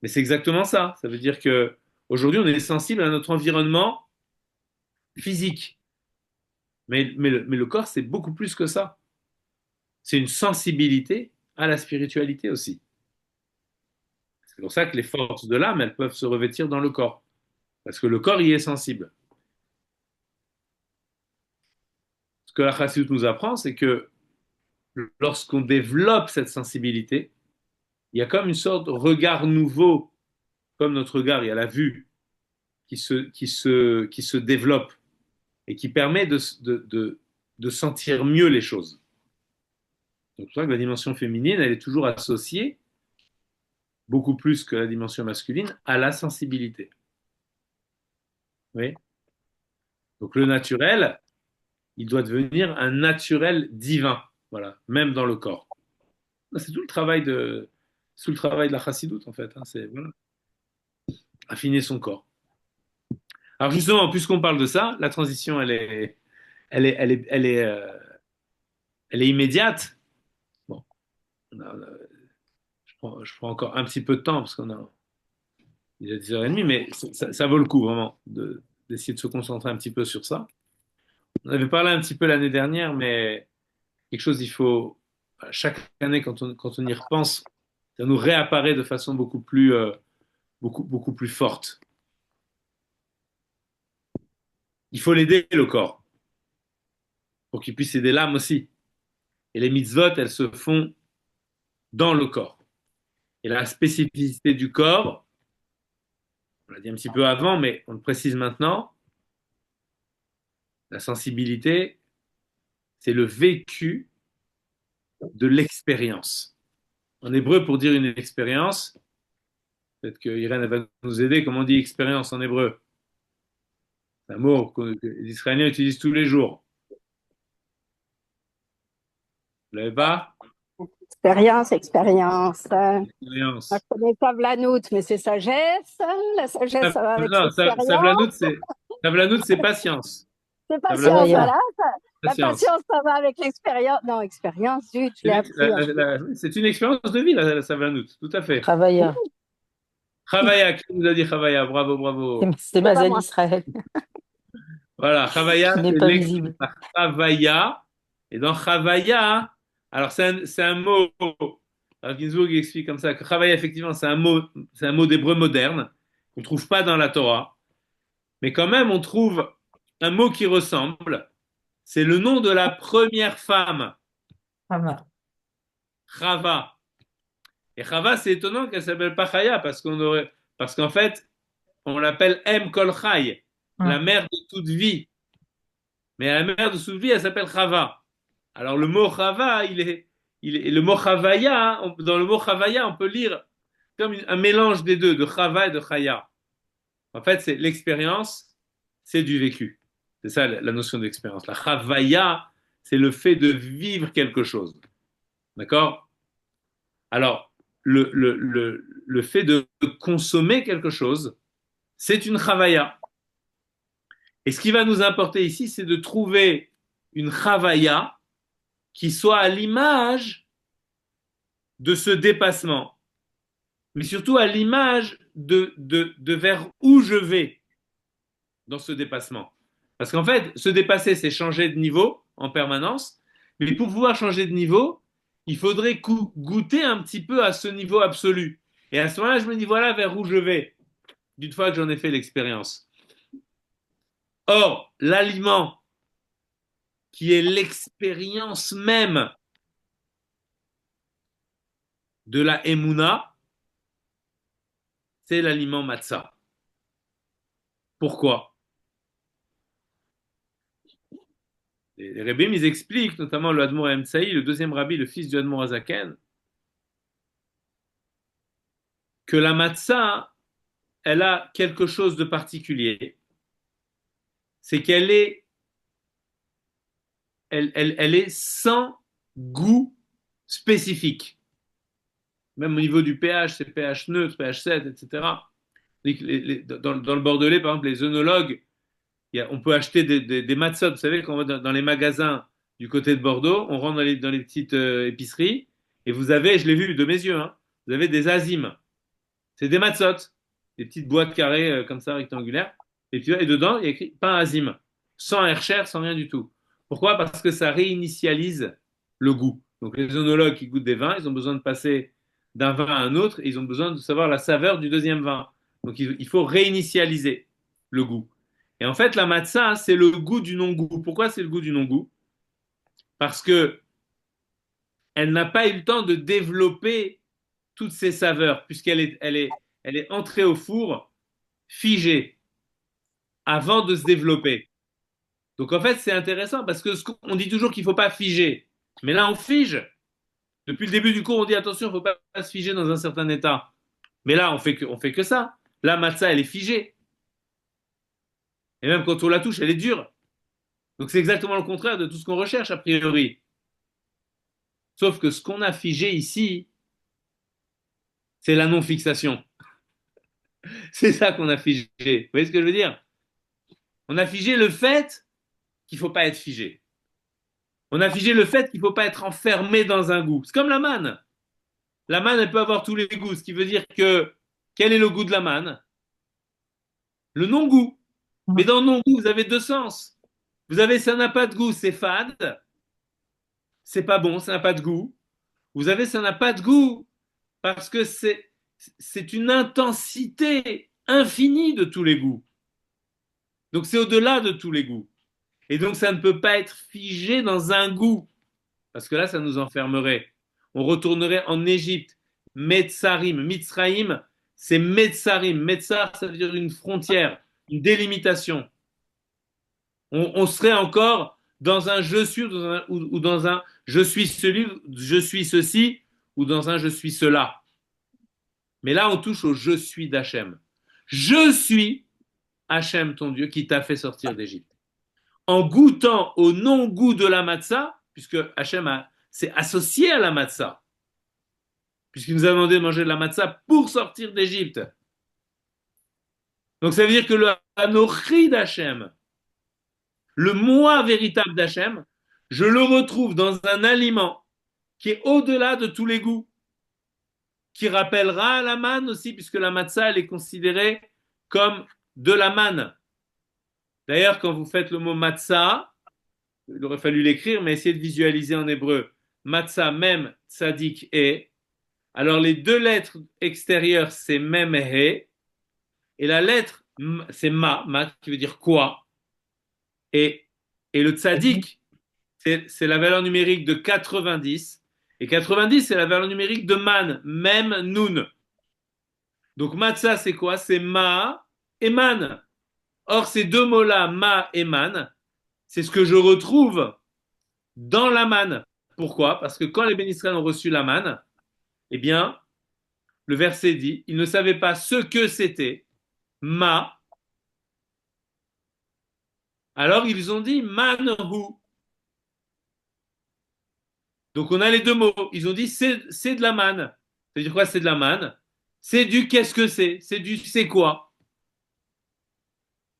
mais c'est exactement ça. Ça veut dire que aujourd'hui, on est sensible à notre environnement physique, mais le corps, c'est beaucoup plus que ça. C'est une sensibilité à la spiritualité aussi. C'est pour ça que les forces de l'âme, elles peuvent se revêtir dans le corps, parce que le corps y est sensible. Ce que la Chassidut nous apprend, c'est que lorsqu'on développe cette sensibilité, il y a comme une sorte de regard nouveau, comme notre regard, il y a la vue qui se développe et qui permet de sentir mieux les choses. Donc, c'est pour ça que la dimension féminine, elle est toujours associée, beaucoup plus que la dimension masculine, à la sensibilité. Oui. Donc, le naturel, il doit devenir un naturel divin. Voilà, même dans le corps. C'est tout le travail de la chassidoute, en fait. Hein, c'est voilà, affiner son corps. Alors justement, puisqu'on parle de ça, la transition, elle est immédiate. Bon, je prends encore un petit peu de temps parce qu'on a déjà 10h30, mais ça vaut le coup vraiment d'essayer de se concentrer un petit peu sur ça. On avait parlé un petit peu l'année dernière, mais quelque chose, il faut chaque année quand on y repense, ça nous réapparaît de façon beaucoup plus forte. Il faut l'aider le corps pour qu'il puisse aider l'âme aussi. Et les mitzvot, elles se font dans le corps. Et la spécificité du corps, on l'a dit un petit peu avant, mais on le précise maintenant, la sensibilité, c'est le vécu de l'expérience. En hébreu, pour dire une expérience, peut-être que Irène va nous aider, comment on dit expérience en hébreu? C'est un mot que les Israéliens utilisent tous les jours. Vous l'avez pas? Expérience. Moi, Expérience. je connais Savlanout, mais c'est sagesse. La sagesse, ça va avec Non, l'expérience. Savlanout, c'est patience. C'est patience, Savlanout, Travailla. voilà. La patience. patience, ça va avec l'expérience. Non, expérience, zut, je l'ai appris. C'est une expérience de vie, la Savlanout, tout à fait. Travailla. Chavaya, qui nous a dit Chavaya? Bravo, bravo. C'est C'est pas Mazel moi. Israël, Voilà, qui Chavaya, n'est c'est pas visible. Chavaya. Et dans Chavaya, alors c'est un mot. Alors Ginsburg il explique comme ça que Chavaya, effectivement, c'est un mot d'hébreu moderne qu'on ne trouve pas dans la Torah. Mais quand même, on trouve un mot qui ressemble. C'est le nom de la première femme, Ça va. Chava. Et Chava, c'est étonnant qu'elle s'appelle pas Chaya parce qu'en fait, on l'appelle Em Kol Chai, la Hum. mère de toute vie. Mais la mère de toute vie, elle s'appelle Chava. Alors le mot Chava, le mot Chavaya, dans le mot Chavaya, on peut lire comme un mélange des deux, de Chava et de Chaya. En fait, c'est l'expérience, c'est du vécu. C'est ça la notion d'expérience. La Chavaya, c'est le fait de vivre quelque chose. D'accord? Alors, le fait de consommer quelque chose, c'est une Chavaya. Et ce qui va nous importer ici, c'est de trouver une Chavaya qui soit à l'image de ce dépassement, mais surtout à l'image de vers où je vais dans ce dépassement. Parce qu'en fait, se dépasser, c'est changer de niveau en permanence, mais pour pouvoir changer de niveau, il faudrait goûter un petit peu à ce niveau absolu. Et à ce moment-là, je me dis, voilà vers où je vais, d'une fois que j'en ai fait l'expérience. Or, l'aliment, qui est l'expérience même de la Emouna, c'est l'aliment matzah. Pourquoi? Les rabbins, ils expliquent, notamment le Admor Emtsaï, le deuxième rabbi, le fils du Admor Azaken, que la matzah, elle a quelque chose de particulier. C'est qu'elle est, elle est sans goût spécifique. Même au niveau du pH, c'est pH neutre, pH 7, etc. Dans le Bordelais, par exemple, les œnologues, on peut acheter des matzot. Vous savez, quand on va dans les magasins du côté de Bordeaux, on rentre dans les petites épiceries, et vous avez, je l'ai vu de mes yeux, hein, vous avez des azimes. C'est des matzot, des petites boîtes carrées comme ça, rectangulaires. Et dedans, il y a écrit pain azim, sans Hercher, sans rien du tout. Pourquoi? Parce que ça réinitialise le goût. Donc les œnologues qui goûtent des vins, ils ont besoin de passer d'un vin à un autre, et ils ont besoin de savoir la saveur du deuxième vin. Donc il faut réinitialiser le goût. Et en fait, la matzah, c'est le goût du non-goût. Pourquoi c'est le goût du non-goût? Parce que elle n'a pas eu le temps de développer toutes ses saveurs, puisqu'elle est entrée au four figée avant de se développer. Donc en fait, c'est intéressant parce que on dit toujours qu'il ne faut pas figer. Mais là, on fige. Depuis le début du cours, on dit attention, il ne faut pas se figer dans un certain état. Mais là, on fait que ça. La matzah, elle est figée. Et même quand on la touche, elle est dure. Donc c'est exactement le contraire de tout ce qu'on recherche a priori. Sauf que ce qu'on a figé ici, c'est la non-fixation. C'est ça qu'on a figé. Vous voyez ce que je veux dire? On a figé le fait qu'il ne faut pas être figé. On a figé le fait qu'il ne faut pas être enfermé dans un goût. C'est comme la manne. La manne, elle peut avoir tous les goûts, ce qui veut dire que quel est le goût de la manne? Le non-goût. Mais dans le non-goût, vous avez deux sens. Vous avez ça n'a pas de goût, c'est fade, c'est pas bon, ça n'a pas de goût. Vous avez ça n'a pas de goût parce que c'est une intensité infinie de tous les goûts. Donc c'est au-delà de tous les goûts. Et donc ça ne peut pas être figé dans un goût parce que là ça nous enfermerait. On retournerait en Égypte. Metzarim, Mitzraïm, c'est Metzarim. Metzar, ça veut dire une frontière, une délimitation. On serait encore dans un je suis ou dans un je suis celui, je suis ceci ou dans un je suis cela. Mais là, on touche au je suis d'Hachem. Je suis Hachem, ton Dieu, qui t'a fait sortir d'Égypte. En goûtant au non-goût de la matzah, puisque Hachem s'est associé à la matzah, puisqu'il nous a demandé de manger de la matzah pour sortir d'Égypte. Donc ça veut dire que le Anochi d'Hachem, le moi véritable d'Hachem, je le retrouve dans un aliment qui est au-delà de tous les goûts, qui rappellera la manne aussi, puisque la matzah, elle est considérée comme de la manne. D'ailleurs, quand vous faites le mot matzah, il aurait fallu l'écrire, mais essayez de visualiser en hébreu. Matzah, même, tzadik, et. Alors, les deux lettres extérieures, c'est même, et. Et la lettre, c'est ma, qui veut dire quoi. Et le tzadik, c'est la valeur numérique de 90. Et 90, c'est la valeur numérique de man, même nun. Donc matzah, c'est quoi? C'est ma et man. Or, ces deux mots-là, ma et man, c'est ce que je retrouve dans la manne. Pourquoi? Parce que quand les bénisraëls ont reçu la manne, eh bien, le verset dit, ils ne savaient pas ce que c'était, ma. Alors, ils ont dit manhu. Donc, on a les deux mots. Ils ont dit, c'est de la manne. Ça veut dire quoi, c'est de la manne? C'est du qu'est-ce que c'est? C'est du c'est quoi?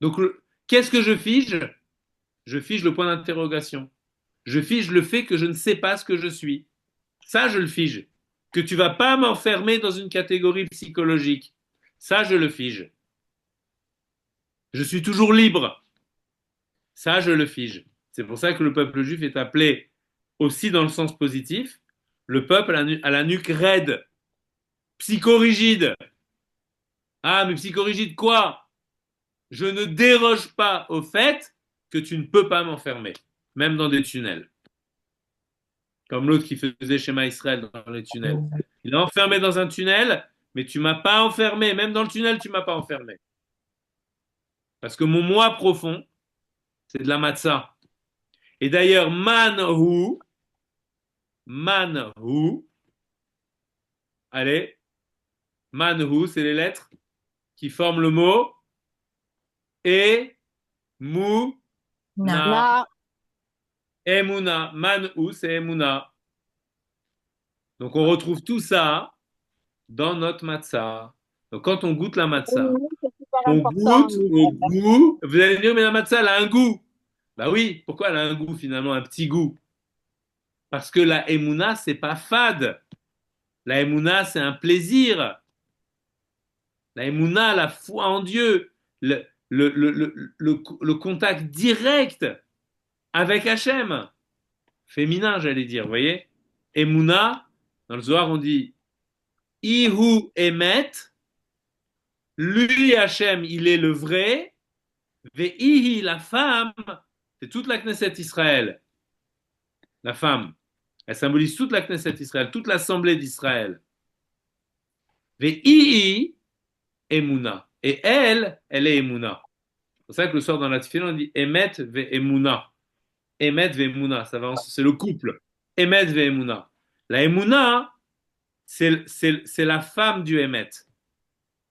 Donc, qu'est-ce que je fige? Je fige le point d'interrogation. Je fige le fait que je ne sais pas ce que je suis. Ça, je le fige. Que tu vas pas m'enfermer dans une catégorie psychologique. Ça, je le fige. Je suis toujours libre. Ça, je le fige. C'est pour ça que le peuple juif est appelé aussi dans le sens positif, le peuple à la nuque raide, psychorigide. Ah, mais psychorigide quoi? Je ne déroge pas au fait que tu ne peux pas m'enfermer, même dans des tunnels. Comme l'autre qui faisait Shema Israël dans les tunnels. Il est enfermé dans un tunnel, mais tu m'as pas enfermé. Même dans le tunnel, tu m'as pas enfermé. Parce que mon moi profond, c'est de la matzah. Et d'ailleurs, manhu, allez, manhu, c'est les lettres qui forment le mot et mu na. Na. Emuna. Manhu, c'est emuna. Donc on retrouve tout ça dans notre matzah. Donc quand on goûte la matzah, C'est super on important. goûte au goût. Vous allez me dire, mais la matzah, elle a un goût. Bah oui, pourquoi elle a un goût finalement, un petit goût? Parce que la emuna, c'est pas fade. La emuna, c'est un plaisir. La emuna, la foi en Dieu, le contact direct avec Hachem. Féminin, j'allais dire, vous voyez? Emuna, dans le Zohar, on dit Ihu emet, lui Hachem, il est le vrai, Veihi, la femme, c'est toute la Knesset Israël. La femme, elle symbolise toute la Knesset Israël, toute l'assemblée d'Israël. Veihi, Emuna. Et elle est Emuna. C'est pour ça que le soir dans la Tfila, on dit Emet ve Emuna. Emet ve Emuna, c'est le couple. Emet ve Emuna. La Emouna, c'est la femme du Hémet.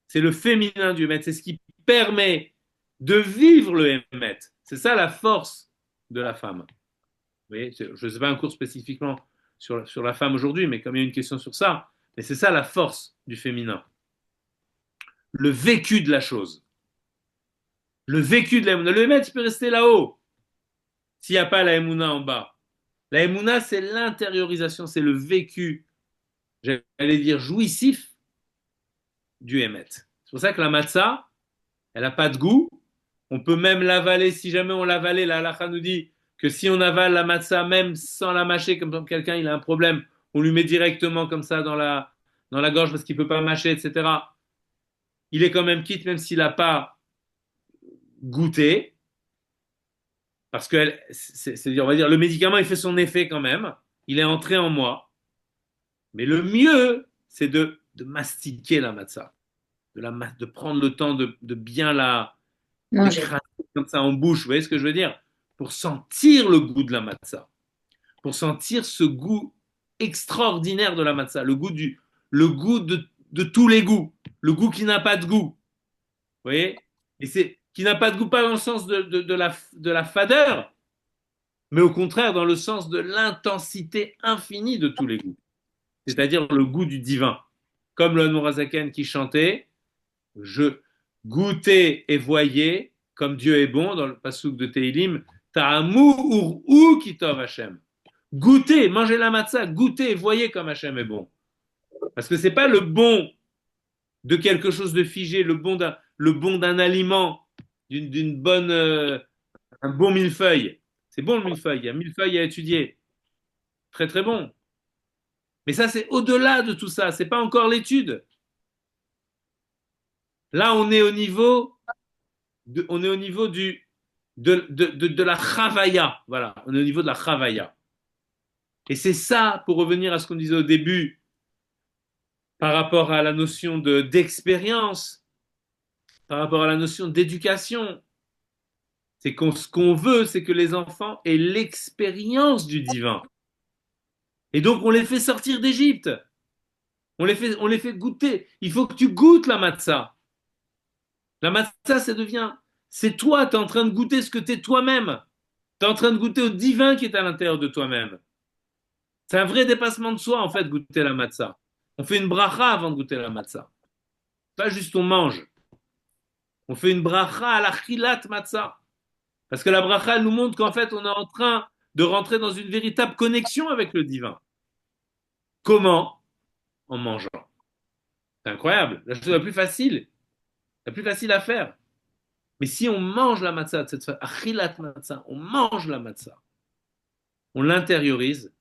C'est le féminin du Hémet. C'est ce qui permet de vivre le Hémet. C'est ça la force de la femme. Vous voyez, je ne sais pas un cours spécifiquement sur la femme aujourd'hui, mais comme il y a une question sur ça, mais c'est ça la force du féminin. Le vécu de la chose. Le vécu de la Emouna. Le Hémet, il peut rester là-haut s'il n'y a pas la Emouna en bas. La Emouna, c'est l'intériorisation, c'est le vécu, j'allais dire jouissif du Hémet. C'est pour ça que la matzah, elle n'a pas de goût. On peut même l'avaler, si jamais on l'avalait, la halakha nous dit que si on avale la matzah, même sans la mâcher, comme quelqu'un il a un problème, on lui met directement comme ça dans la gorge parce qu'il ne peut pas mâcher, etc. Il est quand même quitte, même s'il n'a pas goûté. Parce que, on va dire, le médicament, il fait son effet quand même. Il est entré en moi. Mais le mieux, c'est de mastiquer la matzah. De prendre le temps de bien Manger. d'écraser comme ça en bouche. Vous voyez ce que je veux dire? Pour sentir le goût de la matzah. Pour sentir ce goût extraordinaire de la matzah. Le goût de tous les goûts. Le goût qui n'a pas de goût. Vous voyez? Et c'est qui n'a pas de goût, pas dans le sens de la fadeur, mais au contraire dans le sens de l'intensité infinie de tous les goûts. C'est-à-dire le goût du divin. Comme le Hanmourazaken qui chantait, je goûtais et voyais comme Dieu est bon dans le pasouk de Teilim, Ta'amu ur kitov Hashem. Goûtez, mangez la matzah, goûtez et voyez comme Hashem est bon. Parce que c'est pas le bon de quelque chose de figé, le bon d'un aliment, d'une bonne, un bon millefeuille. C'est bon le millefeuille, il y a millefeuille à étudier. Très très bon. Mais ça, c'est au-delà de tout ça, c'est pas encore l'étude. Là, on est au niveau, de la chavaya. Voilà, on est au niveau de la chavaya. Et c'est ça, pour revenir à ce qu'on disait au début, par rapport à la notion d'expérience, par rapport à la notion d'éducation. C'est ce qu'on veut, c'est que les enfants aient l'expérience du divin. Et donc, on les fait sortir d'Égypte. On les fait goûter. Il faut que tu goûtes la matzah. La matzah, c'est toi, tu es en train de goûter ce que tu es toi-même. Tu es en train de goûter au divin qui est à l'intérieur de toi-même. C'est un vrai dépassement de soi, en fait, goûter la matzah. On fait une bracha avant de goûter la matzah. Pas juste on mange. On fait une bracha à la chilat matzah. Parce que la bracha, elle nous montre qu'en fait, on est en train de rentrer dans une véritable connexion avec le divin. Comment? En mangeant. C'est incroyable. La chose la plus facile à faire. Mais si on mange la matzah, cette fois, achilat matzah, on mange la matzah, on l'intériorise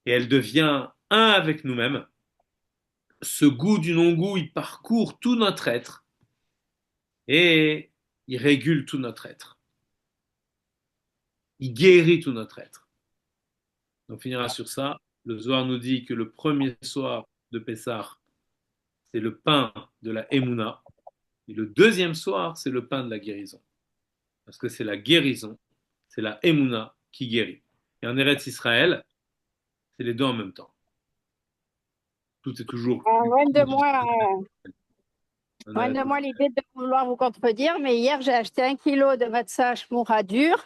et elle devient un avec nous-mêmes. Ce goût du non-goût, il parcourt tout notre être et il régule tout notre être. Il guérit tout notre être. On finira sur ça. Le Zohar nous dit que le premier soir de Pessah, c'est le pain de la Emouna. Et le deuxième soir, c'est le pain de la guérison. Parce que c'est la guérison, c'est la Emouna qui guérit. Et en Eretz Israël, c'est les deux en même temps. Tout est toujours. Loin de moi, en loin Eretz de moi l'idée de vouloir vous contredire, mais hier j'ai acheté 1 kilo de matzah shmoura dur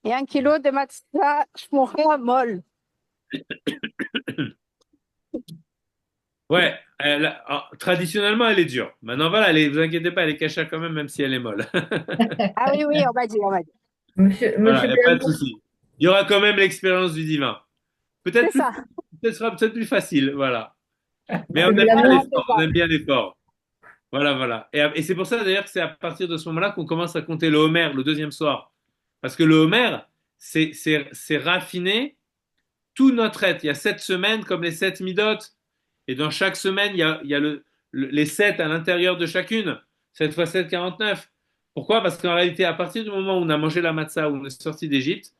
et 1 kilo de matzah shmoura molle. Ouais, traditionnellement, elle est dure. Maintenant, voilà, vous inquiétez pas, elle est cachée quand même si elle est molle. Ah oui, oui, on m'a dit, on m'a dit. Monsieur, Voilà, monsieur il n'y a pas de Blanco, souci. Il y aura quand même l'expérience du divin. C'est Peut-être ça. ce sera peut-être plus facile, voilà. Mais c'est on de aime bien l'amour. l'effort, on aime bien l'effort. Voilà, voilà. Et c'est pour ça d'ailleurs que c'est à partir de ce moment-là qu'on commence à compter le Homer le deuxième soir. Parce que le Homer, c'est raffiner tout notre être. Il y a 7 semaines comme les 7 midot. Et dans chaque semaine, il y a les 7 à l'intérieur de chacune. 7 fois 7, 49. Pourquoi? Parce qu'en réalité, à partir du moment où on a mangé la matzah, où on est sorti d'Égypte,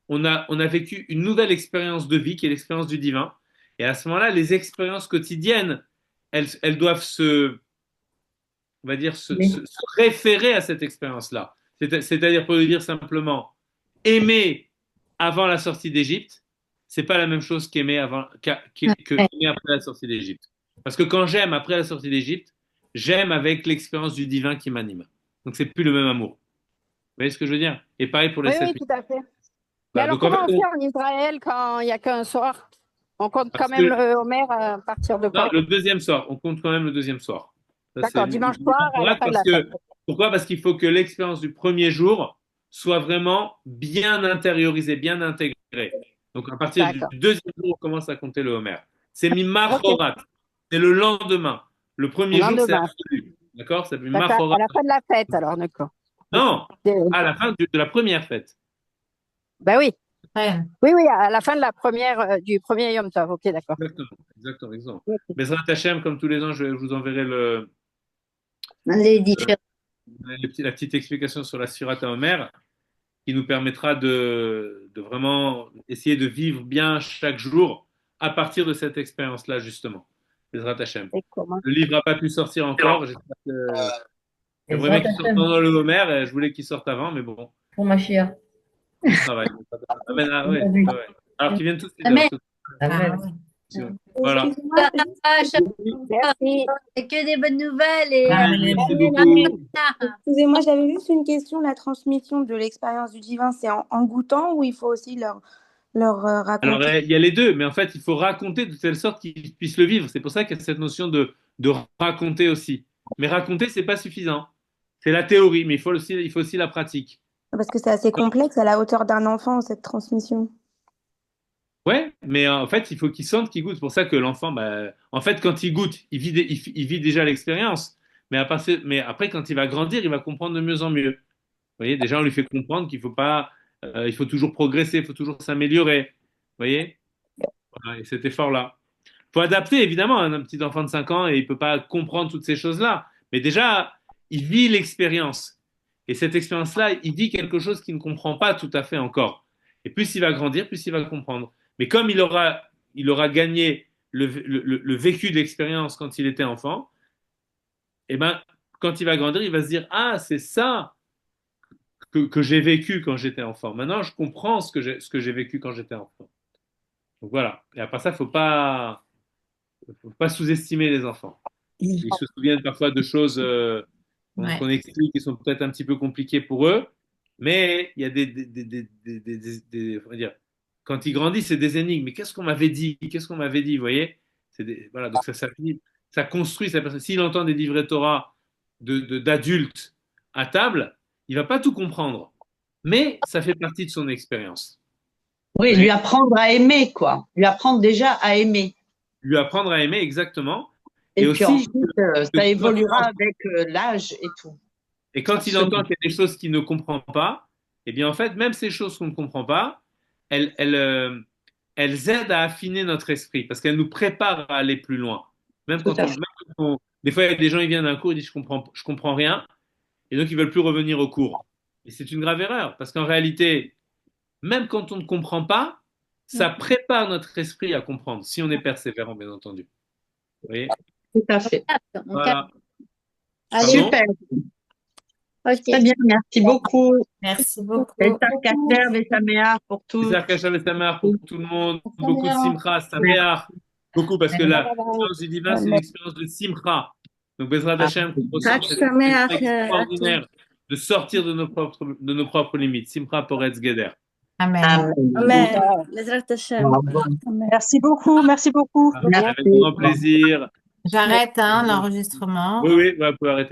on a vécu une nouvelle expérience de vie qui est l'expérience du divin. Et à ce moment-là, les expériences quotidiennes, elles doivent on va dire, Mais se référer à cette expérience-là. C'est-à-dire, pour le dire simplement, aimer avant la sortie d'Égypte c'est pas la même chose qu'aimer qu'aimer après la sortie d'Égypte. Parce que quand j'aime après la sortie d'Égypte, j'aime avec l'expérience du divin qui m'anime. Donc c'est plus le même amour. Vous voyez ce que je veux dire? Et pareil pour les Oui, 7 oui, minutes. tout à fait. Mais Voilà. alors, Donc en comment fait, on fait en Israël quand il n'y a qu'un soir? On compte parce quand même que le Homer à partir de non, quoi? le deuxième soir, on compte quand même le deuxième soir. Ça, c'est D'accord, dimanche soir à la fin de la fête. pourquoi? Parce qu'il faut que l'expérience du premier jour soit vraiment bien intériorisée, bien intégrée. Donc à partir du D'accord. deuxième jour, on commence à compter le Homer. C'est Ok, Mimachorat, c'est le lendemain. Le le premier jour, c'est lendemain. absolu. D'accord? C'est D'accord, Mimachorat. à la fin de la fête, alors, d'accord. Ok. Non, à la fin de la première fête. Ben oui, Ouais. oui, oui, à la fin de la première, du premier Yom Tov. Ok, d'accord. Exactement. Ok. Bezrat Hashem, comme tous les ans, je vous enverrai Les différents. la petite explication sur la Surat Homer qui nous permettra de vraiment essayer de vivre bien chaque jour à partir de cette expérience-là, justement. Bezrat Hashem. Et comment? Le livre n'a pas pu sortir encore. J'espère que... J'aimerais bien Ezrat qu'il sorte Hashem, pendant le Homer. Et je voulais qu'il sorte avant, mais bon, pour Mashiach. on travaille. Ah, ben, ah, ouais, Aujourd'hui. ouais, ouais. Alors qu'ils viennent tous les Amen. deux. Amen. Voilà. Excusez-moi, Merci. Et que des bonnes nouvelles et Merci beaucoup. excusez-moi, j'avais juste une question. La transmission de l'expérience du divin, c'est en goûtant ou il faut aussi leur Alors, raconter? il y a les deux, mais en fait, il faut raconter de telle sorte qu'ils puissent le vivre. C'est pour ça qu'il y a cette notion de raconter aussi. Mais raconter, c'est pas suffisant. C'est la théorie, mais il faut aussi la pratique. Parce que c'est assez complexe à la hauteur d'un enfant, cette transmission. Ouais, mais en fait, il faut qu'il sente, qu'il goûte. C'est pour ça que l'enfant, bah, en fait, quand il goûte, il vit déjà l'expérience. Mais après, quand il va grandir, il va comprendre de mieux en mieux. Vous voyez, déjà, on lui fait comprendre qu'il faut pas, il faut toujours progresser, il faut toujours s'améliorer. Vous voyez? Voilà, et cet effort-là. Il faut adapter, évidemment, un petit enfant de 5 ans et il peut pas comprendre toutes ces choses-là. Mais déjà, il vit l'expérience. Et cette expérience-là, il vit quelque chose qu'il ne comprend pas tout à fait encore. Et plus il va grandir, plus il va comprendre. Mais comme il aura gagné le vécu de l'expérience quand il était enfant, et ben, quand il va grandir, il va se dire, ah, c'est ça que j'ai vécu quand j'étais enfant. Maintenant, je comprends ce que j'ai vécu quand j'étais enfant. Donc voilà. Et après ça, faut pas sous-estimer les enfants. Ils se souviennent parfois de choses Ouais. qu'on explique qui sont peut-être un petit peu compliquées pour eux, mais il y a on va dire, quand ils grandissent, c'est des énigmes. Mais qu'est-ce qu'on m'avait dit? Qu'est-ce qu'on m'avait dit? Vous voyez? Voilà, donc ça construit sa personne. S'il entend des livrets Torah d'adultes à table, il va pas tout comprendre, mais ça fait partie de son expérience. Oui, Ouais. lui apprendre à aimer, quoi. Lui apprendre déjà à aimer. Lui apprendre à aimer exactement. Et Et puis aussi, ensuite, ça évoluera avec l'âge et tout. et quand il entend qu'il y a des choses qu'il ne comprend pas, eh bien en fait, même ces choses qu'on ne comprend pas, elles aident à affiner notre esprit parce qu'elles nous préparent à aller plus loin. Même Tout quand à on, fait. même quand des fois, il y a des gens qui viennent d'un cours, ils disent je comprends rien, et donc ils veulent plus revenir au cours. Et c'est une grave erreur parce qu'en réalité, même quand on ne comprend pas, ça prépare notre esprit à comprendre, si on est persévérant, bien entendu. Vous voyez? Tout à fait. Voilà. Allez. Pardon? Super. Ok. Très bien. Merci beaucoup. Merci beaucoup. Et Kater, Vesaméar pour tout. Bizarre Kachal Samar pour tout le monde, beaucoup de simcha, Sameach, beaucoup parce que l'expérience du divin, c'est une expérience de simcha. Donc Bezrat Hashem, qu'on ressent cette expérience extraordinaire de sortir de nos propres limites. Simcha Poretz Geder. Amen. Amen. Merci beaucoup, merci beaucoup. Avec grand plaisir. J'arrête l'enregistrement. Oui, vous pouvez arrêter.